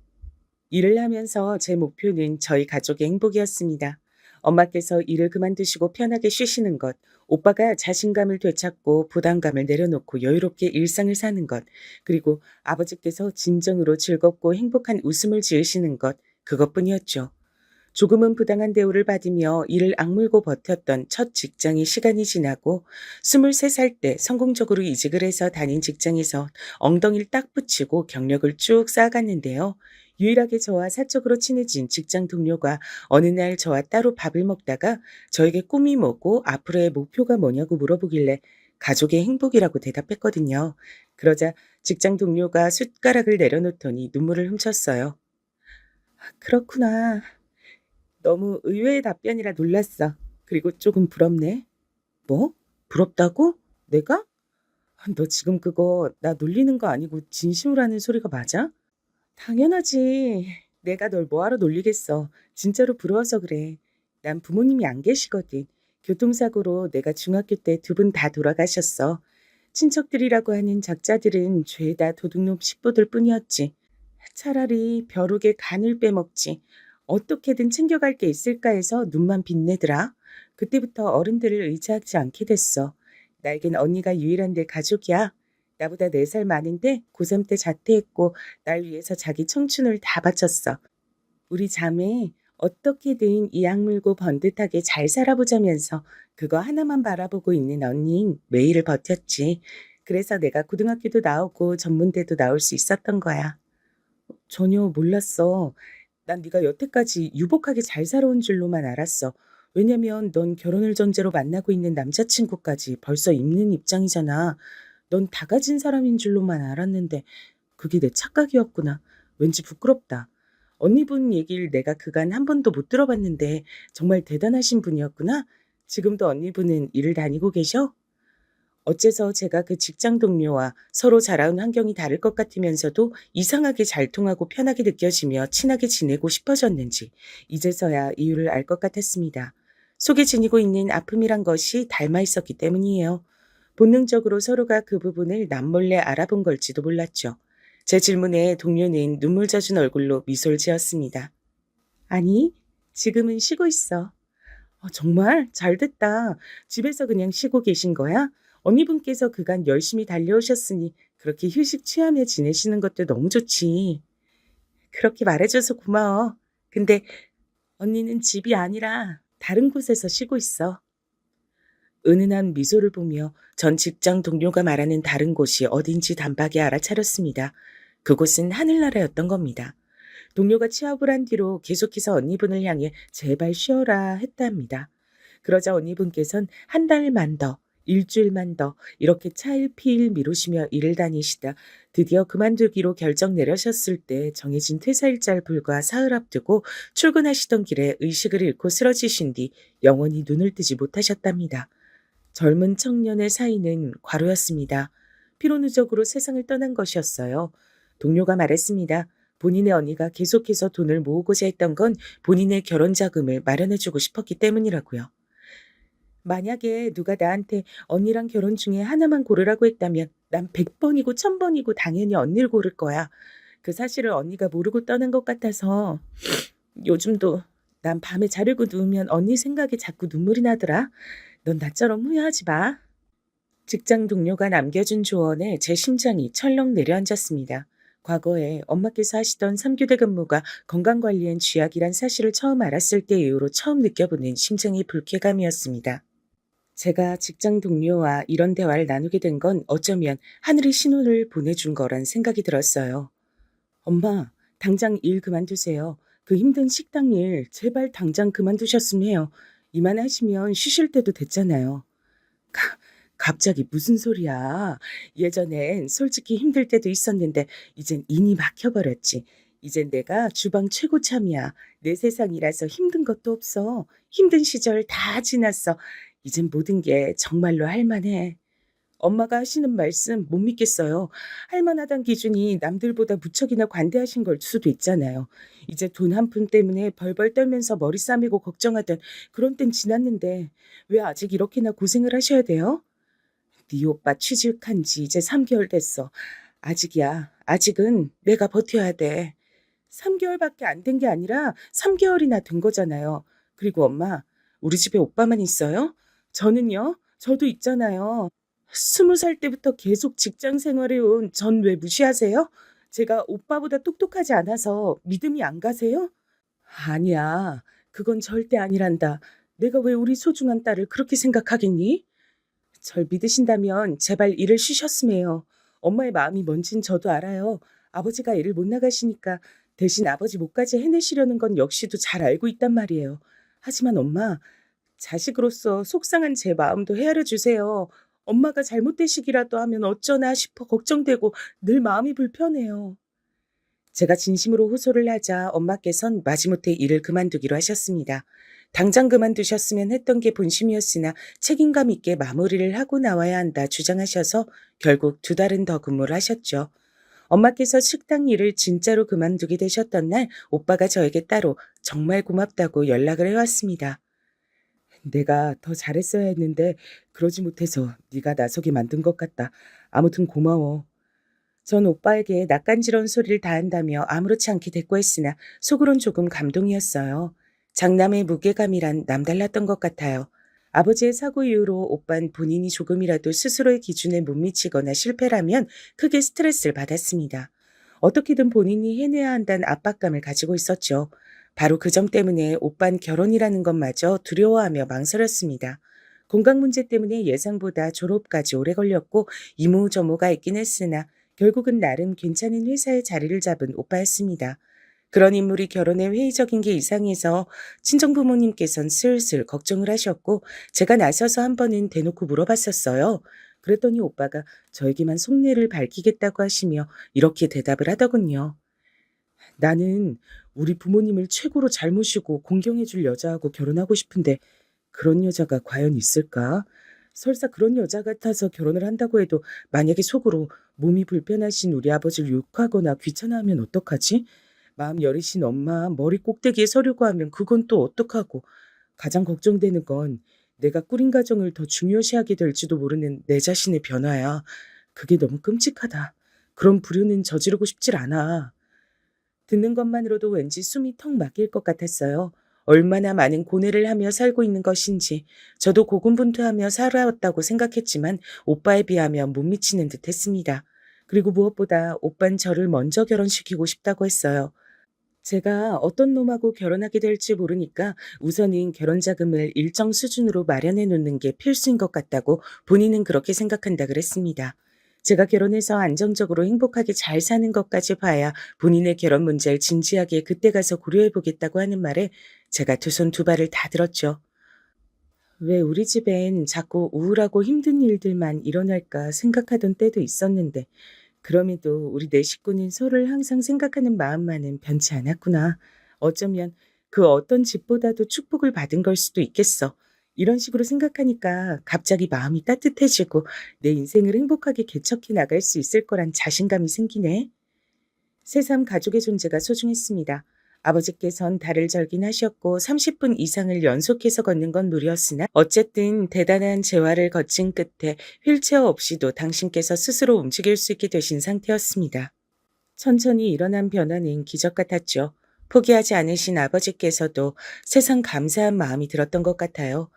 일을 하면서 제 목표는 저희 가족의 행복이었습니다. 엄마께서 일을 그만두시고 편하게 쉬시는 것, 오빠가 자신감을 되찾고 부담감을 내려놓고 여유롭게 일상을 사는 것, 그리고 아버지께서 진정으로 즐겁고 행복한 웃음을 지으시는 것, 그것뿐이었죠. 조금은 부당한 대우를 받으며 이를 악물고 버텼던 첫 직장의 시간이 지나고 23살 때 성공적으로 이직을 해서 다닌 직장에서 엉덩이를 딱 붙이고 경력을 쭉 쌓아갔는데요. 유일하게 저와 사적으로 친해진 직장 동료가 어느 날 저와 따로 밥을 먹다가 저에게 꿈이 뭐고 앞으로의 목표가 뭐냐고 물어보길래 가족의 행복이라고 대답했거든요. 그러자 직장 동료가 숟가락을 내려놓더니 눈물을 훔쳤어요. 그렇구나. 너무 의외의 답변이라 놀랐어. 그리고 조금 부럽네. 뭐? 부럽다고? 내가? 너 지금 그거 나 놀리는 거 아니고 진심으로 하는 소리가 맞아? 당연하지. 내가 널 뭐하러 놀리겠어. 진짜로 부러워서 그래. 난 부모님이 안 계시거든. 교통사고로 내가 중학교 때 두 분 다 돌아가셨어. 친척들이라고 하는 작자들은 죄다 도둑놈 식구들 뿐이었지. 차라리 벼룩의 간을 빼먹지. 어떻게든 챙겨갈 게 있을까 해서 눈만 빛내더라. 그때부터 어른들을 의지하지 않게 됐어. 나에겐 언니가 유일한 내 가족이야. 나보다 4살 많은데 고3 때 자퇴했고 날 위해서 자기 청춘을 다 바쳤어. 우리 자매 어떻게든 이 악물고 번듯하게 잘 살아보자면서 그거 하나만 바라보고 있는 언니는 매일을 버텼지. 그래서 내가 고등학교도 나오고 전문대도 나올 수 있었던 거야. 전혀 몰랐어. 난 네가 여태까지 유복하게 잘 살아온 줄로만 알았어. 왜냐면 넌 결혼을 전제로 만나고 있는 남자친구까지 벌써 있는 입장이잖아. 넌 다 가진 사람인 줄로만 알았는데 그게 내 착각이었구나. 왠지 부끄럽다. 언니분 얘기를 내가 그간 한 번도 못 들어봤는데 정말 대단하신 분이었구나. 지금도 언니분은 일을 다니고 계셔? 어째서 제가 그 직장 동료와 서로 자라온 환경이 다를 것 같으면서도 이상하게 잘 통하고 편하게 느껴지며 친하게 지내고 싶어졌는지 이제서야 이유를 알 것 같았습니다. 속에 지니고 있는 아픔이란 것이 닮아 있었기 때문이에요. 본능적으로 서로가 그 부분을 남몰래 알아본 걸지도 몰랐죠. 제 질문에 동료는 눈물 젖은 얼굴로 미소를 지었습니다. 아니, 지금은 쉬고 있어. 정말 잘됐다. 집에서 그냥 쉬고 계신 거야? 언니분께서 그간 열심히 달려오셨으니 그렇게 휴식 취하며 지내시는 것도 너무 좋지. 그렇게 말해줘서 고마워. 근데 언니는 집이 아니라 다른 곳에서 쉬고 있어. 은은한 미소를 보며 전 직장 동료가 말하는 다른 곳이 어딘지 단박에 알아차렸습니다. 그곳은 하늘나라였던 겁니다. 동료가 취업을 한 뒤로 계속해서 언니분을 향해 제발 쉬어라 했답니다. 그러자 언니분께선 한 달만 더, 일주일만 더 이렇게 차일피일 미루시며 일을 다니시다 드디어 그만두기로 결정 내려셨을 때 정해진 퇴사일자를 불과 사흘 앞두고 출근하시던 길에 의식을 잃고 쓰러지신 뒤 영원히 눈을 뜨지 못하셨답니다. 젊은 청년의 사이는 과로였습니다. 피로누적으로 세상을 떠난 것이었어요. 동료가 말했습니다. 본인의 언니가 계속해서 돈을 모으고자 했던 건 본인의 결혼 자금을 마련해주고 싶었기 때문이라고요. 만약에 누가 나한테 언니랑 결혼 중에 하나만 고르라고 했다면 난 100번이고 1000번이고 당연히 언니를 고를 거야. 그 사실을 언니가 모르고 떠난 것 같아서 요즘도 난 밤에 자려고 누우면 언니 생각에 자꾸 눈물이 나더라. 넌 나처럼 후회하지 마. 직장 동료가 남겨준 조언에 제 심장이 철렁 내려앉았습니다. 과거에 엄마께서 하시던 3교대 근무가 건강관리엔 쥐약이란 사실을 처음 알았을 때 이후로 처음 느껴보는 심장의 불쾌감이었습니다. 제가 직장 동료와 이런 대화를 나누게 된 건 어쩌면 하늘이 신호를 보내준 거란 생각이 들었어요. 엄마, 당장 일 그만두세요. 그 힘든 식당 일 제발 당장 그만두셨으면 해요. 이만 하시면 쉬실 때도 됐잖아요. 갑자기 무슨 소리야. 예전엔 솔직히 힘들 때도 있었는데 이젠 인이 막혀버렸지. 이젠 내가 주방 최고참이야. 내 세상이라서 힘든 것도 없어. 힘든 시절 다 지났어. 이젠 모든 게 정말로 할만해. 엄마가 하시는 말씀 못 믿겠어요. 할만하단 기준이 남들보다 무척이나 관대하신 걸 수도 있잖아요. 이제 돈 한 푼 때문에 벌벌 떨면서 머리 싸매고 걱정하던 그런 땐 지났는데 왜 아직 이렇게나 고생을 하셔야 돼요? 네 오빠 취직한 지 이제 3개월 됐어. 아직이야. 아직은 내가 버텨야 돼. 3개월밖에 안 된 게 아니라 3개월이나 된 거잖아요. 그리고 엄마, 우리 집에 오빠만 있어요? 저는요? 저도 있잖아요. 20살 때부터 계속 직장 생활해온 전 왜 무시하세요? 제가 오빠보다 똑똑하지 않아서 믿음이 안 가세요? 아니야. 그건 절대 아니란다. 내가 왜 우리 소중한 딸을 그렇게 생각하겠니? 절 믿으신다면 제발 일을 쉬셨으면 해요. 엄마의 마음이 뭔진 저도 알아요. 아버지가 일을 못 나가시니까 대신 아버지 목까지 해내시려는 건 역시도 잘 알고 있단 말이에요. 하지만 엄마, 자식으로서 속상한 제 마음도 헤아려 주세요. 엄마가 잘못되시기라도 하면 어쩌나 싶어 걱정되고 늘 마음이 불편해요. 제가 진심으로 호소를 하자 엄마께선 마지못해 일을 그만두기로 하셨습니다. 당장 그만두셨으면 했던 게 본심이었으나 책임감 있게 마무리를 하고 나와야 한다 주장하셔서 결국 2달은 더 근무를 하셨죠. 엄마께서 식당 일을 진짜로 그만두게 되셨던 날 오빠가 저에게 따로 정말 고맙다고 연락을 해왔습니다. 내가 더 잘했어야 했는데 그러지 못해서 네가 나서게 만든 것 같다. 아무튼 고마워. 전 오빠에게 낯간지러운 소리를 다한다며 아무렇지 않게 대꾸했으나 속으론 조금 감동이었어요. 장남의 무게감이란 남달랐던 것 같아요. 아버지의 사고 이후로 오빤 본인이 조금이라도 스스로의 기준에 못 미치거나 실패라면 크게 스트레스를 받았습니다. 어떻게든 본인이 해내야 한다는 압박감을 가지고 있었죠. 바로 그 점 때문에 오빤 결혼이라는 것마저 두려워하며 망설였습니다. 건강 문제 때문에 예상보다 졸업까지 오래 걸렸고 이모저모가 있긴 했으나 결국은 나름 괜찮은 회사에 자리를 잡은 오빠였습니다. 그런 인물이 결혼에 회의적인 게 이상해서 친정부모님께선 슬슬 걱정을 하셨고 제가 나서서 한 번은 대놓고 물어봤었어요. 그랬더니 오빠가 저에게만 속내를 밝히겠다고 하시며 이렇게 대답을 하더군요. 나는 우리 부모님을 최고로 잘 모시고 공경해줄 여자하고 결혼하고 싶은데 그런 여자가 과연 있을까? 설사 그런 여자 같아서 결혼을 한다고 해도 만약에 속으로 몸이 불편하신 우리 아버지를 욕하거나 귀찮아하면 어떡하지? 마음 여리신 엄마 머리 꼭대기에 서려고 하면 그건 또 어떡하고. 가장 걱정되는 건 내가 꾸린 가정을 더 중요시하게 될지도 모르는 내 자신의 변화야. 그게 너무 끔찍하다. 그런 불효는 저지르고 싶질 않아. 듣는 것만으로도 왠지 숨이 턱 막힐 것 같았어요. 얼마나 많은 고뇌를 하며 살고 있는 것인지 저도 고군분투하며 살아왔다고 생각했지만 오빠에 비하면 못 미치는 듯 했습니다. 그리고 무엇보다 오빤 저를 먼저 결혼시키고 싶다고 했어요. 제가 어떤 놈하고 결혼하게 될지 모르니까 우선은 결혼 자금을 일정 수준으로 마련해 놓는 게 필수인 것 같다고 본인은 그렇게 생각한다 그랬습니다. 제가 결혼해서 안정적으로 행복하게 잘 사는 것까지 봐야 본인의 결혼 문제를 진지하게 그때 가서 고려해 보겠다고 하는 말에 제가 두 손 두 발을 다 들었죠. 왜 우리 집엔 자꾸 우울하고 힘든 일들만 일어날까 생각하던 때도 있었는데 그럼에도 우리 네 식구는 서로를 항상 생각하는 마음만은 변치 않았구나. 어쩌면 그 어떤 집보다도 축복을 받은 걸 수도 있겠어. 이런 식으로 생각하니까 갑자기 마음이 따뜻해지고 내 인생을 행복하게 개척해 나갈 수 있을 거란 자신감이 생기네. 새삼 가족의 존재가 소중했습니다. 아버지께선 달을 절긴 하셨고 30분 이상을 연속해서 걷는 건 무리였으나 어쨌든 대단한 재활을 거친 끝에 휠체어 없이도 당신께서 스스로 움직일 수 있게 되신 상태였습니다. 천천히 일어난 변화는 기적 같았죠. 포기하지 않으신 아버지께서도 세상 감사한 마음이 들었던 것 같아요.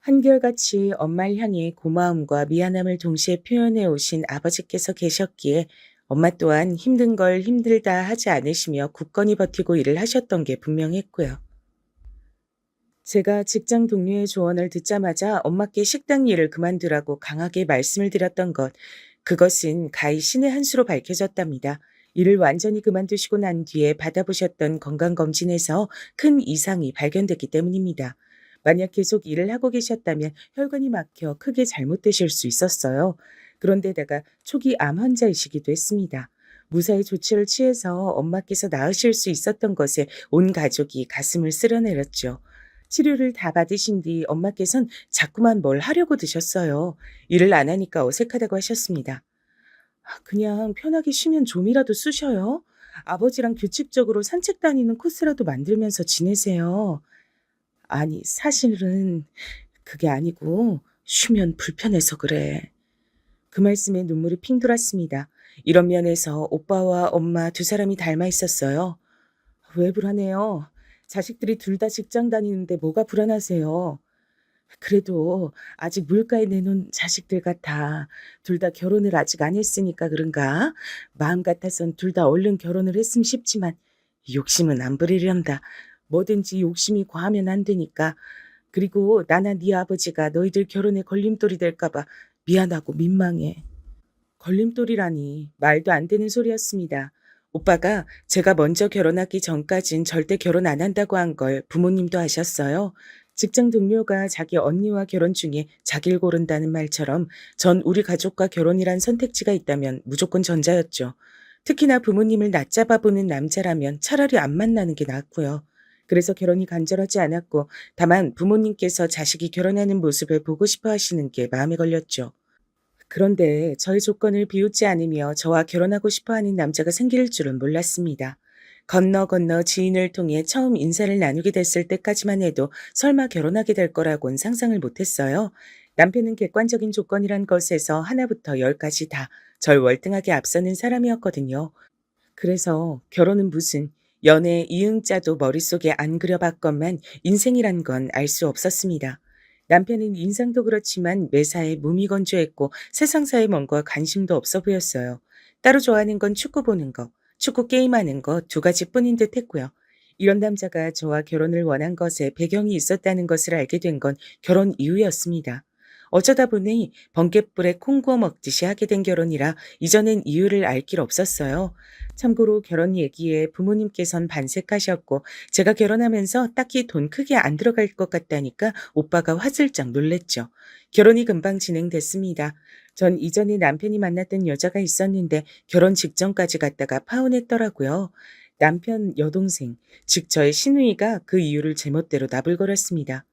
한결같이 엄마를 향해 고마움과 미안함을 동시에 표현해 오신 아버지께서 계셨기에 엄마 또한 힘든 걸 힘들다 하지 않으시며 굳건히 버티고 일을 하셨던 게 분명했고요. 제가 직장 동료의 조언을 듣자마자 엄마께 식당 일을 그만두라고 강하게 말씀을 드렸던 것, 그것은 가히 신의 한 수로 밝혀졌답니다. 일을 완전히 그만두시고 난 뒤에 받아보셨던 건강검진에서 큰 이상이 발견됐기 때문입니다. 만약 계속 일을 하고 계셨다면 혈관이 막혀 크게 잘못되실 수 있었어요. 그런데다가 초기 암 환자이시기도 했습니다. 무사히 조치를 취해서 엄마께서 나으실 수 있었던 것에 온 가족이 가슴을 쓸어내렸죠. 치료를 다 받으신 뒤 엄마께선 자꾸만 뭘 하려고 드셨어요. 일을 안 하니까 어색하다고 하셨습니다. 그냥 편하게 쉬면 좀이라도 쑤셔요. 아버지랑 규칙적으로 산책 다니는 코스라도 만들면서 지내세요. 아니, 사실은 그게 아니고 쉬면 불편해서 그래. 그 말씀에 눈물이 핑 돌았습니다. 이런 면에서 오빠와 엄마 두 사람이 닮아 있었어요. 왜 불안해요? 자식들이 둘 다 직장 다니는데 뭐가 불안하세요? 그래도 아직 물가에 내놓은 자식들 같아. 둘 다 결혼을 아직 안 했으니까 그런가? 마음 같아선 둘 다 얼른 결혼을 했으면 싶지만 욕심은 안 부리련다. 뭐든지 욕심이 과하면 안 되니까. 그리고 나나 네 아버지가 너희들 결혼에 걸림돌이 될까 봐 미안하고 민망해. 걸림돌이라니 말도 안 되는 소리였습니다. 오빠가 제가 먼저 결혼하기 전까진 절대 결혼 안 한다고 한 걸 부모님도 아셨어요. 직장 동료가 자기 언니와 결혼 중에 자기를 고른다는 말처럼 전 우리 가족과 결혼이란 선택지가 있다면 무조건 전자였죠. 특히나 부모님을 낮잡아 보는 남자라면 차라리 안 만나는 게 낫고요. 그래서 결혼이 간절하지 않았고 다만 부모님께서 자식이 결혼하는 모습을 보고 싶어 하시는 게 마음에 걸렸죠. 그런데 저의 조건을 비웃지 않으며 저와 결혼하고 싶어 하는 남자가 생길 줄은 몰랐습니다. 건너 지인을 통해 처음 인사를 나누게 됐을 때까지만 해도 설마 결혼하게 될 거라고는 상상을 못했어요. 남편은 객관적인 조건이란 것에서 하나부터 열까지 다 절 월등하게 앞서는 사람이었거든요. 그래서 결혼은 무슨 연애 이응자도 머릿속에 안 그려봤건만 인생이란 건 알 수 없었습니다. 남편은 인상도 그렇지만 매사에 무미건조했고 세상사에 뭔가 관심도 없어 보였어요. 따로 좋아하는 건 축구 보는 거, 축구 게임하는 거 두 가지뿐인 듯 했고요. 이런 남자가 저와 결혼을 원한 것에 배경이 있었다는 것을 알게 된 건 결혼 이후였습니다. 어쩌다 보니 번갯불에 콩 구워 먹듯이 하게 된 결혼이라 이전엔 이유를 알 길 없었어요. 참고로 결혼 얘기에 부모님께선 반색하셨고 제가 결혼하면서 딱히 돈 크게 안 들어갈 것 같다니까 오빠가 화들짝 놀랬죠. 결혼이 금방 진행됐습니다. 전 이전에 남편이 만났던 여자가 있었는데 결혼 직전까지 갔다가 파혼했더라고요. 남편 여동생, 즉 저의 시누이가 그 이유를 제멋대로 나불거렸습니다.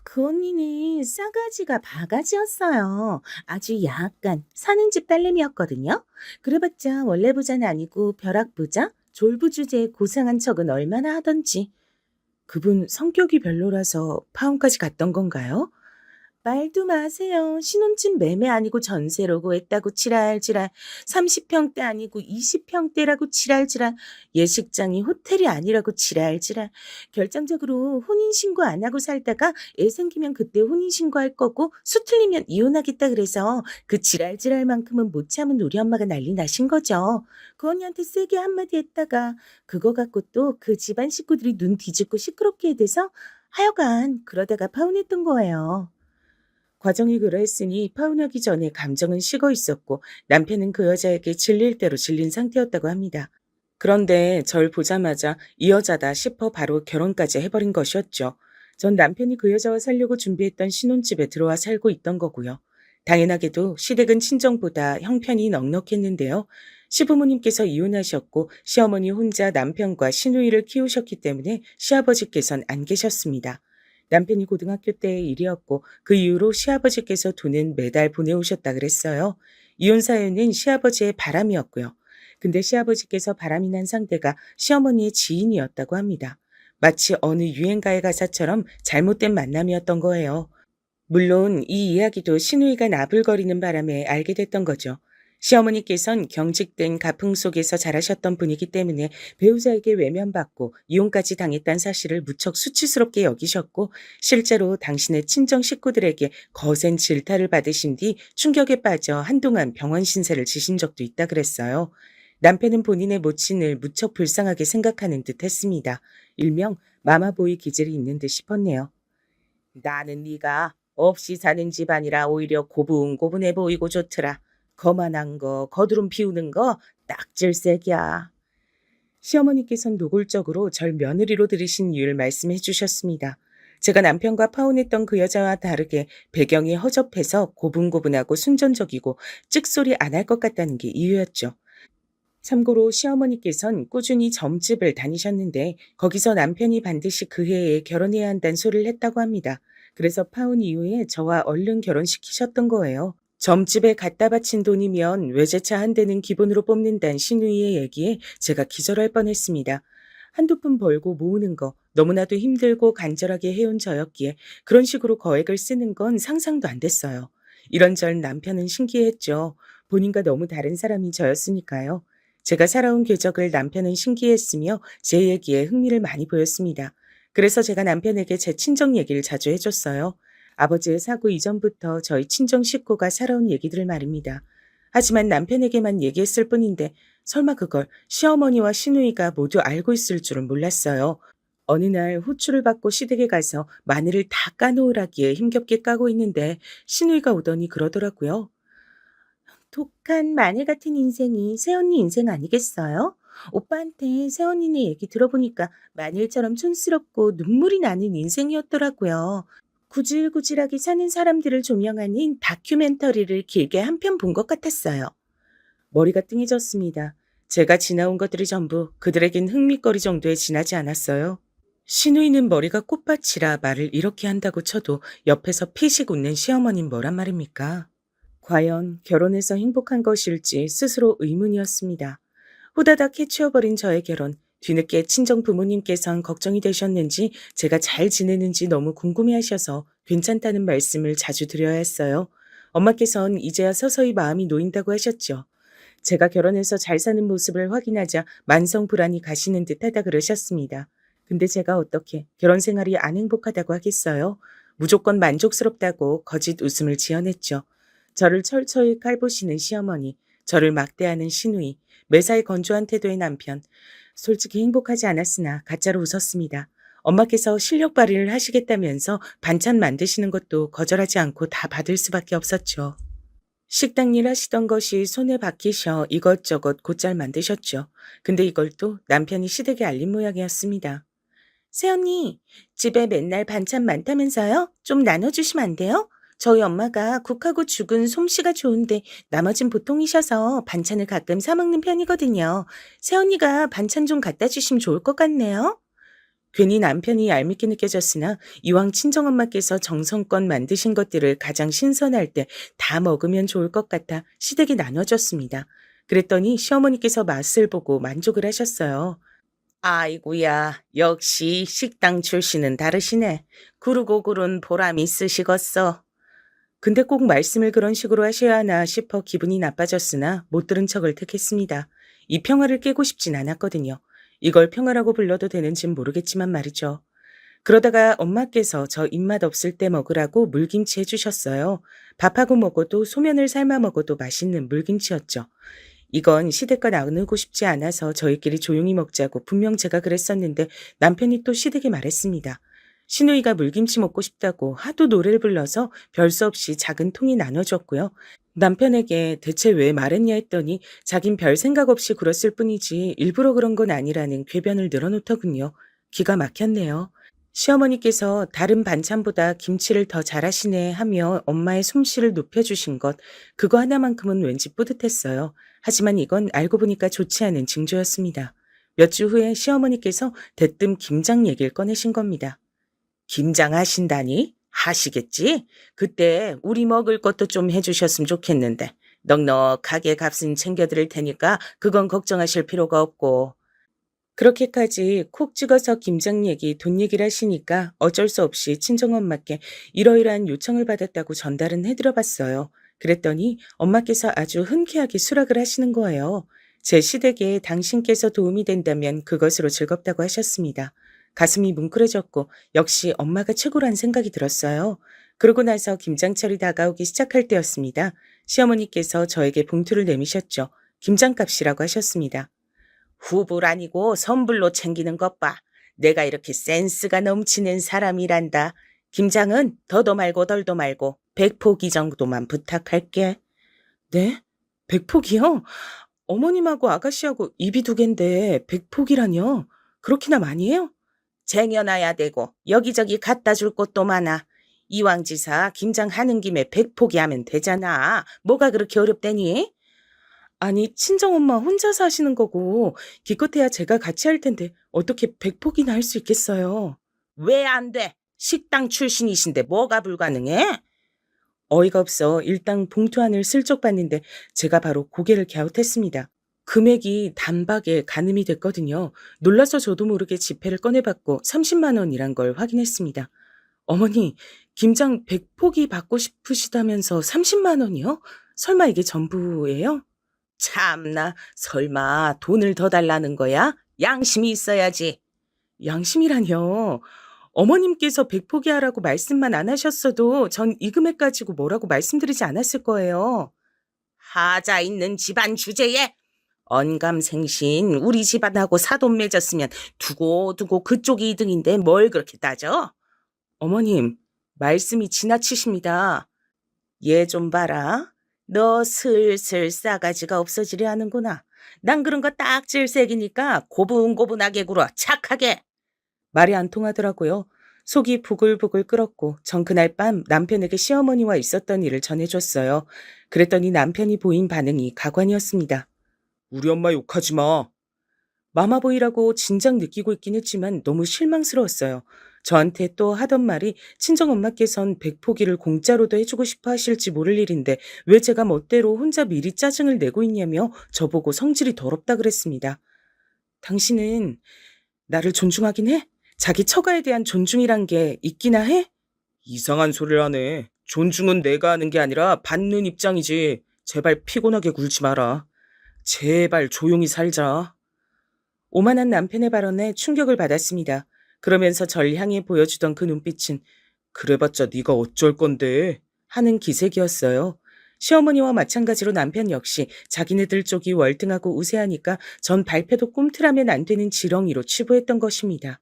그 언니는 싸가지가 바가지였어요. 아주 약간 사는 집 딸내미였거든요. 그래봤자 원래 부자는 아니고 벼락부자, 졸부주제에 고상한 척은 얼마나 하던지. 그분 성격이 별로라서 파혼까지 갔던 건가요? 말도 마세요. 신혼집 매매 아니고 전세로 구했다고 지랄지랄. 30평대 아니고 20평대라고 지랄지랄. 예식장이 호텔이 아니라고 지랄지랄. 결정적으로 혼인신고 안 하고 살다가 애 생기면 그때 혼인신고할 거고 수틀리면 이혼하겠다 그래서 그 지랄지랄만큼은 못 참은 우리 엄마가 난리 나신 거죠. 그 언니한테 세게 한마디 했다가 그거 갖고 또 그 집안 식구들이 눈 뒤집고 시끄럽게 돼서 하여간 그러다가 파혼했던 거예요. 과정이 그러했으니 파혼하기 전에 감정은 식어 있었고 남편은 그 여자에게 질릴 대로 질린 상태였다고 합니다. 그런데 절 보자마자 이 여자다 싶어 바로 결혼까지 해버린 것이었죠. 전 남편이 그 여자와 살려고 준비했던 신혼집에 들어와 살고 있던 거고요. 당연하게도 시댁은 친정보다 형편이 넉넉했는데요. 시부모님께서 이혼하셨고 시어머니 혼자 남편과 시누이를 키우셨기 때문에 시아버지께선 안 계셨습니다. 남편이 고등학교 때의 일이었고 그 이후로 시아버지께서 돈은 매달 보내오셨다 그랬어요. 이혼 사유는 시아버지의 바람이었고요. 근데 시아버지께서 바람이 난 상대가 시어머니의 지인이었다고 합니다. 마치 어느 유행가의 가사처럼 잘못된 만남이었던 거예요. 물론 이 이야기도 시누이가 나불거리는 바람에 알게 됐던 거죠. 시어머니께선 경직된 가풍 속에서 자라셨던 분이기 때문에 배우자에게 외면받고 이혼까지 당했다는 사실을 무척 수치스럽게 여기셨고 실제로 당신의 친정 식구들에게 거센 질타를 받으신 뒤 충격에 빠져 한동안 병원 신세를 지신 적도 있다 그랬어요. 남편은 본인의 모친을 무척 불쌍하게 생각하는 듯 했습니다. 일명 마마보이 기질이 있는 듯 싶었네요. 나는 네가 없이 사는 집안이라 오히려 고분고분해 보이고 좋더라. 거만한 거, 거드름 피우는 거 딱 질색이야. 시어머니께서는 노골적으로 절 며느리로 들이신 이유를 말씀해 주셨습니다. 제가 남편과 파혼했던 그 여자와 다르게 배경이 허접해서 고분고분하고 순전적이고 찍소리 안 할 것 같다는 게 이유였죠. 참고로 시어머니께선 꾸준히 점집을 다니셨는데 거기서 남편이 반드시 그 해에 결혼해야 한다는 소리를 했다고 합니다. 그래서 파혼 이후에 저와 얼른 결혼시키셨던 거예요. 점집에 갖다 바친 돈이면 외제차 한 대는 기본으로 뽑는다는 시누이의 얘기에 제가 기절할 뻔했습니다. 한두 푼 벌고 모으는 거 너무나도 힘들고 간절하게 해온 저였기에 그런 식으로 거액을 쓰는 건 상상도 안 됐어요. 이런저런 남편은 신기했죠. 본인과 너무 다른 사람이 저였으니까요. 제가 살아온 궤적을 남편은 신기했으며 제 얘기에 흥미를 많이 보였습니다. 그래서 제가 남편에게 제 친정 얘기를 자주 해줬어요. 아버지의 사고 이전부터 저희 친정 식구가 살아온 얘기들을 말입니다. 하지만 남편에게만 얘기했을 뿐인데 설마 그걸 시어머니와 시누이가 모두 알고 있을 줄은 몰랐어요. 어느 날 호출을 받고 시댁에 가서 마늘을 다 까놓으라기에 힘겹게 까고 있는데 시누이가 오더니 그러더라고요. 독한 마늘 같은 인생이 새언니 인생 아니겠어요? 오빠한테 새언니네 얘기 들어보니까 마늘처럼 촌스럽고 눈물이 나는 인생이었더라고요. 구질구질하게 사는 사람들을 조명하는 다큐멘터리를 길게 한 편 본 것 같았어요. 머리가 띵해졌습니다. 제가 지나온 것들이 전부 그들에겐 흥미거리 정도에 지나지 않았어요. 시누이는 머리가 꽃밭이라 말을 이렇게 한다고 쳐도 옆에서 피식 웃는 시어머니는 뭐란 말입니까? 과연 결혼해서 행복한 것일지 스스로 의문이었습니다. 후다닥 해치워버린 저의 결혼, 뒤늦게 친정 부모님께선 걱정이 되셨는지 제가 잘 지내는지 너무 궁금해하셔서 괜찮다는 말씀을 자주 드려야 했어요. 엄마께선 이제야 서서히 마음이 놓인다고 하셨죠. 제가 결혼해서 잘 사는 모습을 확인하자 만성 불안이 가시는 듯하다 그러셨습니다. 근데 제가 어떻게 결혼 생활이 안 행복하다고 하겠어요? 무조건 만족스럽다고 거짓 웃음을 지어냈죠. 저를 철저히 깔보시는 시어머니, 저를 막대하는 시누이, 매사에 건조한 태도의 남편. 솔직히 행복하지 않았으나 가짜로 웃었습니다. 엄마께서 실력 발휘를 하시겠다면서 반찬 만드시는 것도 거절하지 않고 다 받을 수밖에 없었죠. 식당 일 하시던 것이 손에 박히셔 이것저것 곧잘 만드셨죠. 근데 이걸 또 남편이 시댁에 알린 모양이었습니다. 새언니, 집에 맨날 반찬 많다면서요? 좀 나눠주시면 안 돼요? 저희 엄마가 국하고 죽은 솜씨가 좋은데 나머진 보통이셔서 반찬을 가끔 사먹는 편이거든요. 새언니가 반찬 좀 갖다 주시면 좋을 것 같네요. 괜히 남편이 얄밉게 느껴졌으나 이왕 친정엄마께서 정성껏 만드신 것들을 가장 신선할 때 다 먹으면 좋을 것 같아 시댁에 나눠줬습니다. 그랬더니 시어머니께서 맛을 보고 만족을 하셨어요. 아이고야, 역시 식당 출신은 다르시네. 그러고 그런 보람이 있으시겠어. 근데 꼭 말씀을 그런 식으로 하셔야 하나 싶어 기분이 나빠졌으나 못 들은 척을 택했습니다. 이 평화를 깨고 싶진 않았거든요. 이걸 평화라고 불러도 되는진 모르겠지만 말이죠. 그러다가 엄마께서 저 입맛 없을 때 먹으라고 물김치 해주셨어요. 밥하고 먹어도 소면을 삶아 먹어도 맛있는 물김치였죠. 이건 시댁과 나누고 싶지 않아서 저희끼리 조용히 먹자고 분명 제가 그랬었는데 남편이 또 시댁에 말했습니다. 시누이가 물김치 먹고 싶다고 하도 노래를 불러서 별 수 없이 작은 통이 나눠줬고요. 남편에게 대체 왜 말했냐 했더니 자긴 별 생각 없이 굴었을 뿐이지 일부러 그런 건 아니라는 궤변을 늘어놓더군요. 기가 막혔네요. 시어머니께서 다른 반찬보다 김치를 더 잘하시네 하며 엄마의 솜씨를 높여주신 것, 그거 하나만큼은 왠지 뿌듯했어요. 하지만 이건 알고 보니까 좋지 않은 징조였습니다. 몇 주 후에 시어머니께서 대뜸 김장 얘기를 꺼내신 겁니다. 김장 하신다니? 하시겠지? 그때 우리 먹을 것도 좀 해주셨으면 좋겠는데 넉넉하게 값은 챙겨드릴 테니까 그건 걱정하실 필요가 없고. 그렇게까지 콕 찍어서 김장 얘기, 돈 얘기를 하시니까 어쩔 수 없이 친정엄마께 이러이러한 요청을 받았다고 전달은 해드려봤어요. 그랬더니 엄마께서 아주 흔쾌하게 수락을 하시는 거예요. 제 시댁에 당신께서 도움이 된다면 그것으로 즐겁다고 하셨습니다. 가슴이 뭉클해졌고 역시 엄마가 최고란 생각이 들었어요. 그러고 나서 김장철이 다가오기 시작할 때였습니다. 시어머니께서 저에게 봉투를 내미셨죠. 김장값이라고 하셨습니다. 후불아니고 선불로 챙기는 것 봐. 내가 이렇게 센스가 넘치는 사람이란다. 김장은 더도 말고 덜도 말고 100포기 정도만 부탁할게. 네? 100포기요? 어머님하고 아가씨하고 입이 두 갠데 100포기라뇨? 그렇게나 많이 해요? 쟁여놔야 되고 여기저기 갖다 줄 곳도 많아. 이왕지사 김장하는 김에 100포기 하면 되잖아. 뭐가 그렇게 어렵대니? 아니, 친정엄마 혼자 사시는 거고 기껏해야 제가 같이 할 텐데 어떻게 100포기나 할 수 있겠어요? 왜 안 돼? 식당 출신이신데 뭐가 불가능해? 어이가 없어 일당 봉투 안을 슬쩍 봤는데 제가 바로 고개를 갸웃했습니다. 금액이 단박에 가늠이 됐거든요. 놀라서 저도 모르게 지폐를 꺼내봤고 30만 원이란 걸 확인했습니다. 어머니, 김장 100포기 받고 싶으시다면서 30만 원이요? 설마 이게 전부예요? 참나, 설마 돈을 더 달라는 거야? 양심이 있어야지. 양심이라뇨. 어머님께서 100포기 하라고 말씀만 안 하셨어도 전 이 금액 가지고 뭐라고 말씀드리지 않았을 거예요. 하자 있는 집안 주제에 언감생신 우리 집안하고 사돈 맺었으면 두고두고 그쪽이 이등인데 뭘 그렇게 따져? 어머님, 말씀이 지나치십니다. 얘 좀 봐라. 너 슬슬 싸가지가 없어지려 하는구나. 난 그런 거 딱 질색이니까 고분고분하게 굴어 착하게. 말이 안 통하더라고요. 속이 부글부글 끓었고 전 그날 밤 남편에게 시어머니와 있었던 일을 전해줬어요. 그랬더니 남편이 보인 반응이 가관이었습니다. 우리 엄마 욕하지 마. 마마보이라고 진작 느끼고 있긴 했지만 너무 실망스러웠어요. 저한테 또 하던 말이 친정엄마께선 100포기를 공짜로도 해주고 싶어 하실지 모를 일인데 왜 제가 멋대로 혼자 미리 짜증을 내고 있냐며 저보고 성질이 더럽다 그랬습니다. 당신은 나를 존중하긴 해? 자기 처가에 대한 존중이란 게 있기나 해? 이상한 소리를 하네. 존중은 내가 하는 게 아니라 받는 입장이지. 제발 피곤하게 굴지 마라. 제발 조용히 살자. 오만한 남편의 발언에 충격을 받았습니다. 그러면서 절 향해 보여주던 그 눈빛은 그래봤자 네가 어쩔 건데 하는 기색이었어요. 시어머니와 마찬가지로 남편 역시 자기네들 쪽이 월등하고 우세하니까 전 발표도 꿈틀하면 안 되는 지렁이로 치부했던 것입니다.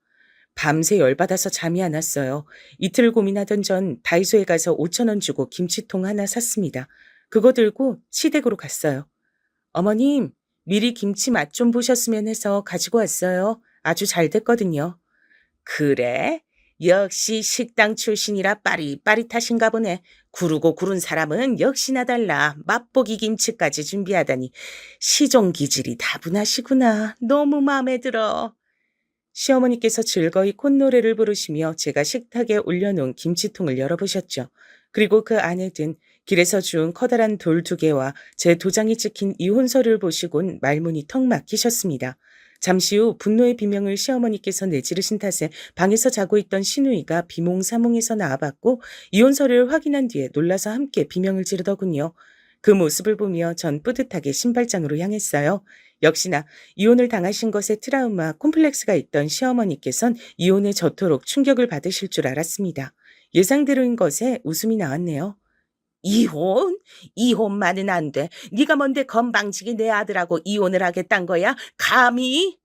밤새 열받아서 잠이 안 왔어요. 이틀 고민하던 전 다이소에 가서 5천 원 주고 김치통 하나 샀습니다. 그거 들고 시댁으로 갔어요. 어머님, 미리 김치 맛 좀 보셨으면 해서 가지고 왔어요. 아주 잘 됐거든요. 그래? 역시 식당 출신이라 빠릿빠릿하신가 보네. 구르고 구른 사람은 역시나 달라. 맛보기 김치까지 준비하다니. 시종 기질이 다분하시구나. 너무 마음에 들어. 시어머니께서 즐거이 콧노래를 부르시며 제가 식탁에 올려놓은 김치통을 열어보셨죠. 그리고 그 안에 든 길에서 주운 커다란 돌 2개와 제 도장이 찍힌 이혼 서류를 보시곤 말문이 턱 막히셨습니다. 잠시 후 분노의 비명을 시어머니께서 내지르신 탓에 방에서 자고 있던 시누이가 비몽사몽해서 나와봤고 이혼 서류를 확인한 뒤에 놀라서 함께 비명을 지르더군요. 그 모습을 보며 전 뿌듯하게 신발장으로 향했어요. 역시나 이혼을 당하신 것에 트라우마, 콤플렉스가 있던 시어머니께선 이혼에 저토록 충격을 받으실 줄 알았습니다. 예상대로인 것에 웃음이 나왔네요. 이혼? 이혼만은 안 돼. 네가 뭔데 건방지게 내 아들하고 이혼을 하겠단 거야? 감히?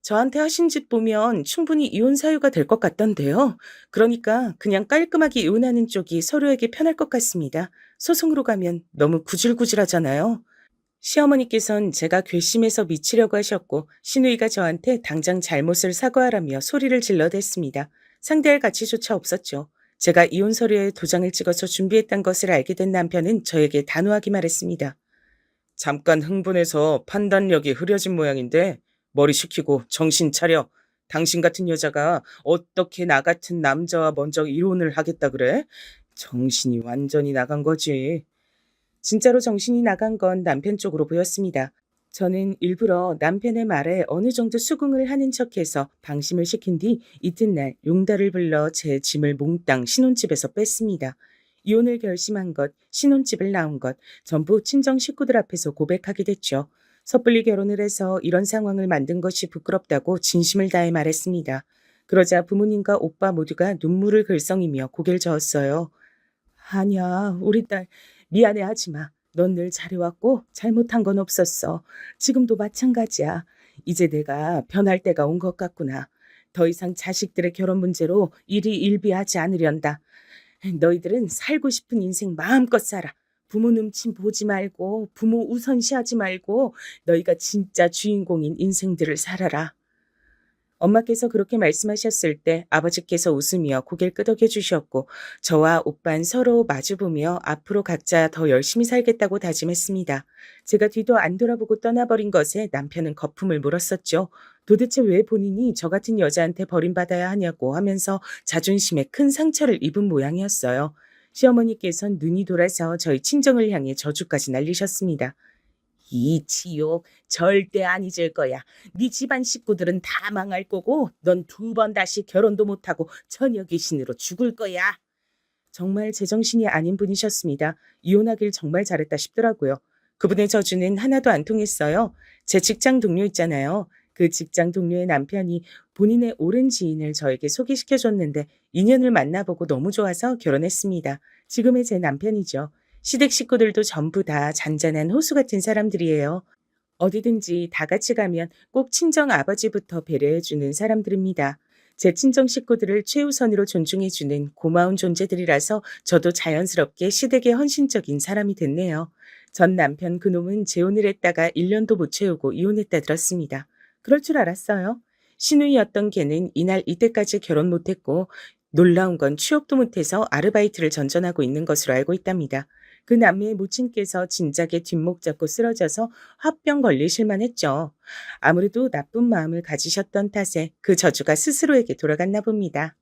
저한테 하신 짓 보면 충분히 이혼 사유가 될 것 같던데요. 그러니까 그냥 깔끔하게 이혼하는 쪽이 서로에게 편할 것 같습니다. 소송으로 가면 너무 구질구질하잖아요. 시어머니께선 제가 괘씸해서 미치려고 하셨고 시누이가 저한테 당장 잘못을 사과하라며 소리를 질러댔습니다. 상대할 가치조차 없었죠. 제가 이혼 서류에 도장을 찍어서 준비했던 것을 알게 된 남편은 저에게 단호하게 말했습니다. 잠깐 흥분해서 판단력이 흐려진 모양인데 머리 식히고 정신 차려. 당신 같은 여자가 어떻게 나 같은 남자와 먼저 이혼을 하겠다 그래? 정신이 완전히 나간 거지. 진짜로 정신이 나간 건 남편 쪽으로 보였습니다. 저는 일부러 남편의 말에 어느 정도 수긍을 하는 척해서 방심을 시킨 뒤 이튿날 용달을 불러 제 짐을 몽땅 신혼집에서 뺐습니다. 이혼을 결심한 것, 신혼집을 나온 것, 전부 친정 식구들 앞에서 고백하게 됐죠. 섣불리 결혼을 해서 이런 상황을 만든 것이 부끄럽다고 진심을 다해 말했습니다. 그러자 부모님과 오빠 모두가 눈물을 글썽이며 고개를 저었어요. 아니야, 우리 딸 미안해하지 마. 넌 늘 잘해왔고 잘못한 건 없었어. 지금도 마찬가지야. 이제 내가 변할 때가 온 것 같구나. 더 이상 자식들의 결혼 문제로 일이 일비하지 않으련다. 너희들은 살고 싶은 인생 마음껏 살아. 부모 눈치 보지 말고 부모 우선시하지 말고 너희가 진짜 주인공인 인생들을 살아라. 엄마께서 그렇게 말씀하셨을 때 아버지께서 웃으며 고개를 끄덕여 주셨고 저와 오빤 서로 마주보며 앞으로 각자 더 열심히 살겠다고 다짐했습니다. 제가 뒤도 안 돌아보고 떠나버린 것에 남편은 거품을 물었었죠. 도대체 왜 본인이 저 같은 여자한테 버림받아야 하냐고 하면서 자존심에 큰 상처를 입은 모양이었어요. 시어머니께선 눈이 돌아서 저희 친정을 향해 저주까지 날리셨습니다. 이 지옥 절대 안 잊을 거야. 네 집안 식구들은 다 망할 거고 넌 2번 다시 결혼도 못하고 처녀 귀신으로 죽을 거야. 정말 제정신이 아닌 분이셨습니다. 이혼하길 정말 잘했다 싶더라고요. 그분의 저주는 하나도 안 통했어요. 제 직장 동료 있잖아요. 그 직장 동료의 남편이 본인의 오랜 지인을 저에게 소개시켜줬는데 인연을 만나보고 너무 좋아서 결혼했습니다. 지금의 제 남편이죠. 시댁 식구들도 전부 다 잔잔한 호수 같은 사람들이에요. 어디든지 다 같이 가면 꼭 친정 아버지부터 배려해주는 사람들입니다. 제 친정 식구들을 최우선으로 존중해주는 고마운 존재들이라서 저도 자연스럽게 시댁의 헌신적인 사람이 됐네요. 전 남편 그놈은 재혼을 했다가 1년도 못 채우고 이혼했다 들었습니다. 그럴 줄 알았어요. 시누이였던 걔는 이날 이때까지 결혼 못했고 놀라운 건 취업도 못해서 아르바이트를 전전하고 있는 것으로 알고 있답니다. 그 남매의 모친께서 진작에 뒷목 잡고 쓰러져서 화병 걸리실만 했죠. 아무래도 나쁜 마음을 가지셨던 탓에 그 저주가 스스로에게 돌아갔나 봅니다.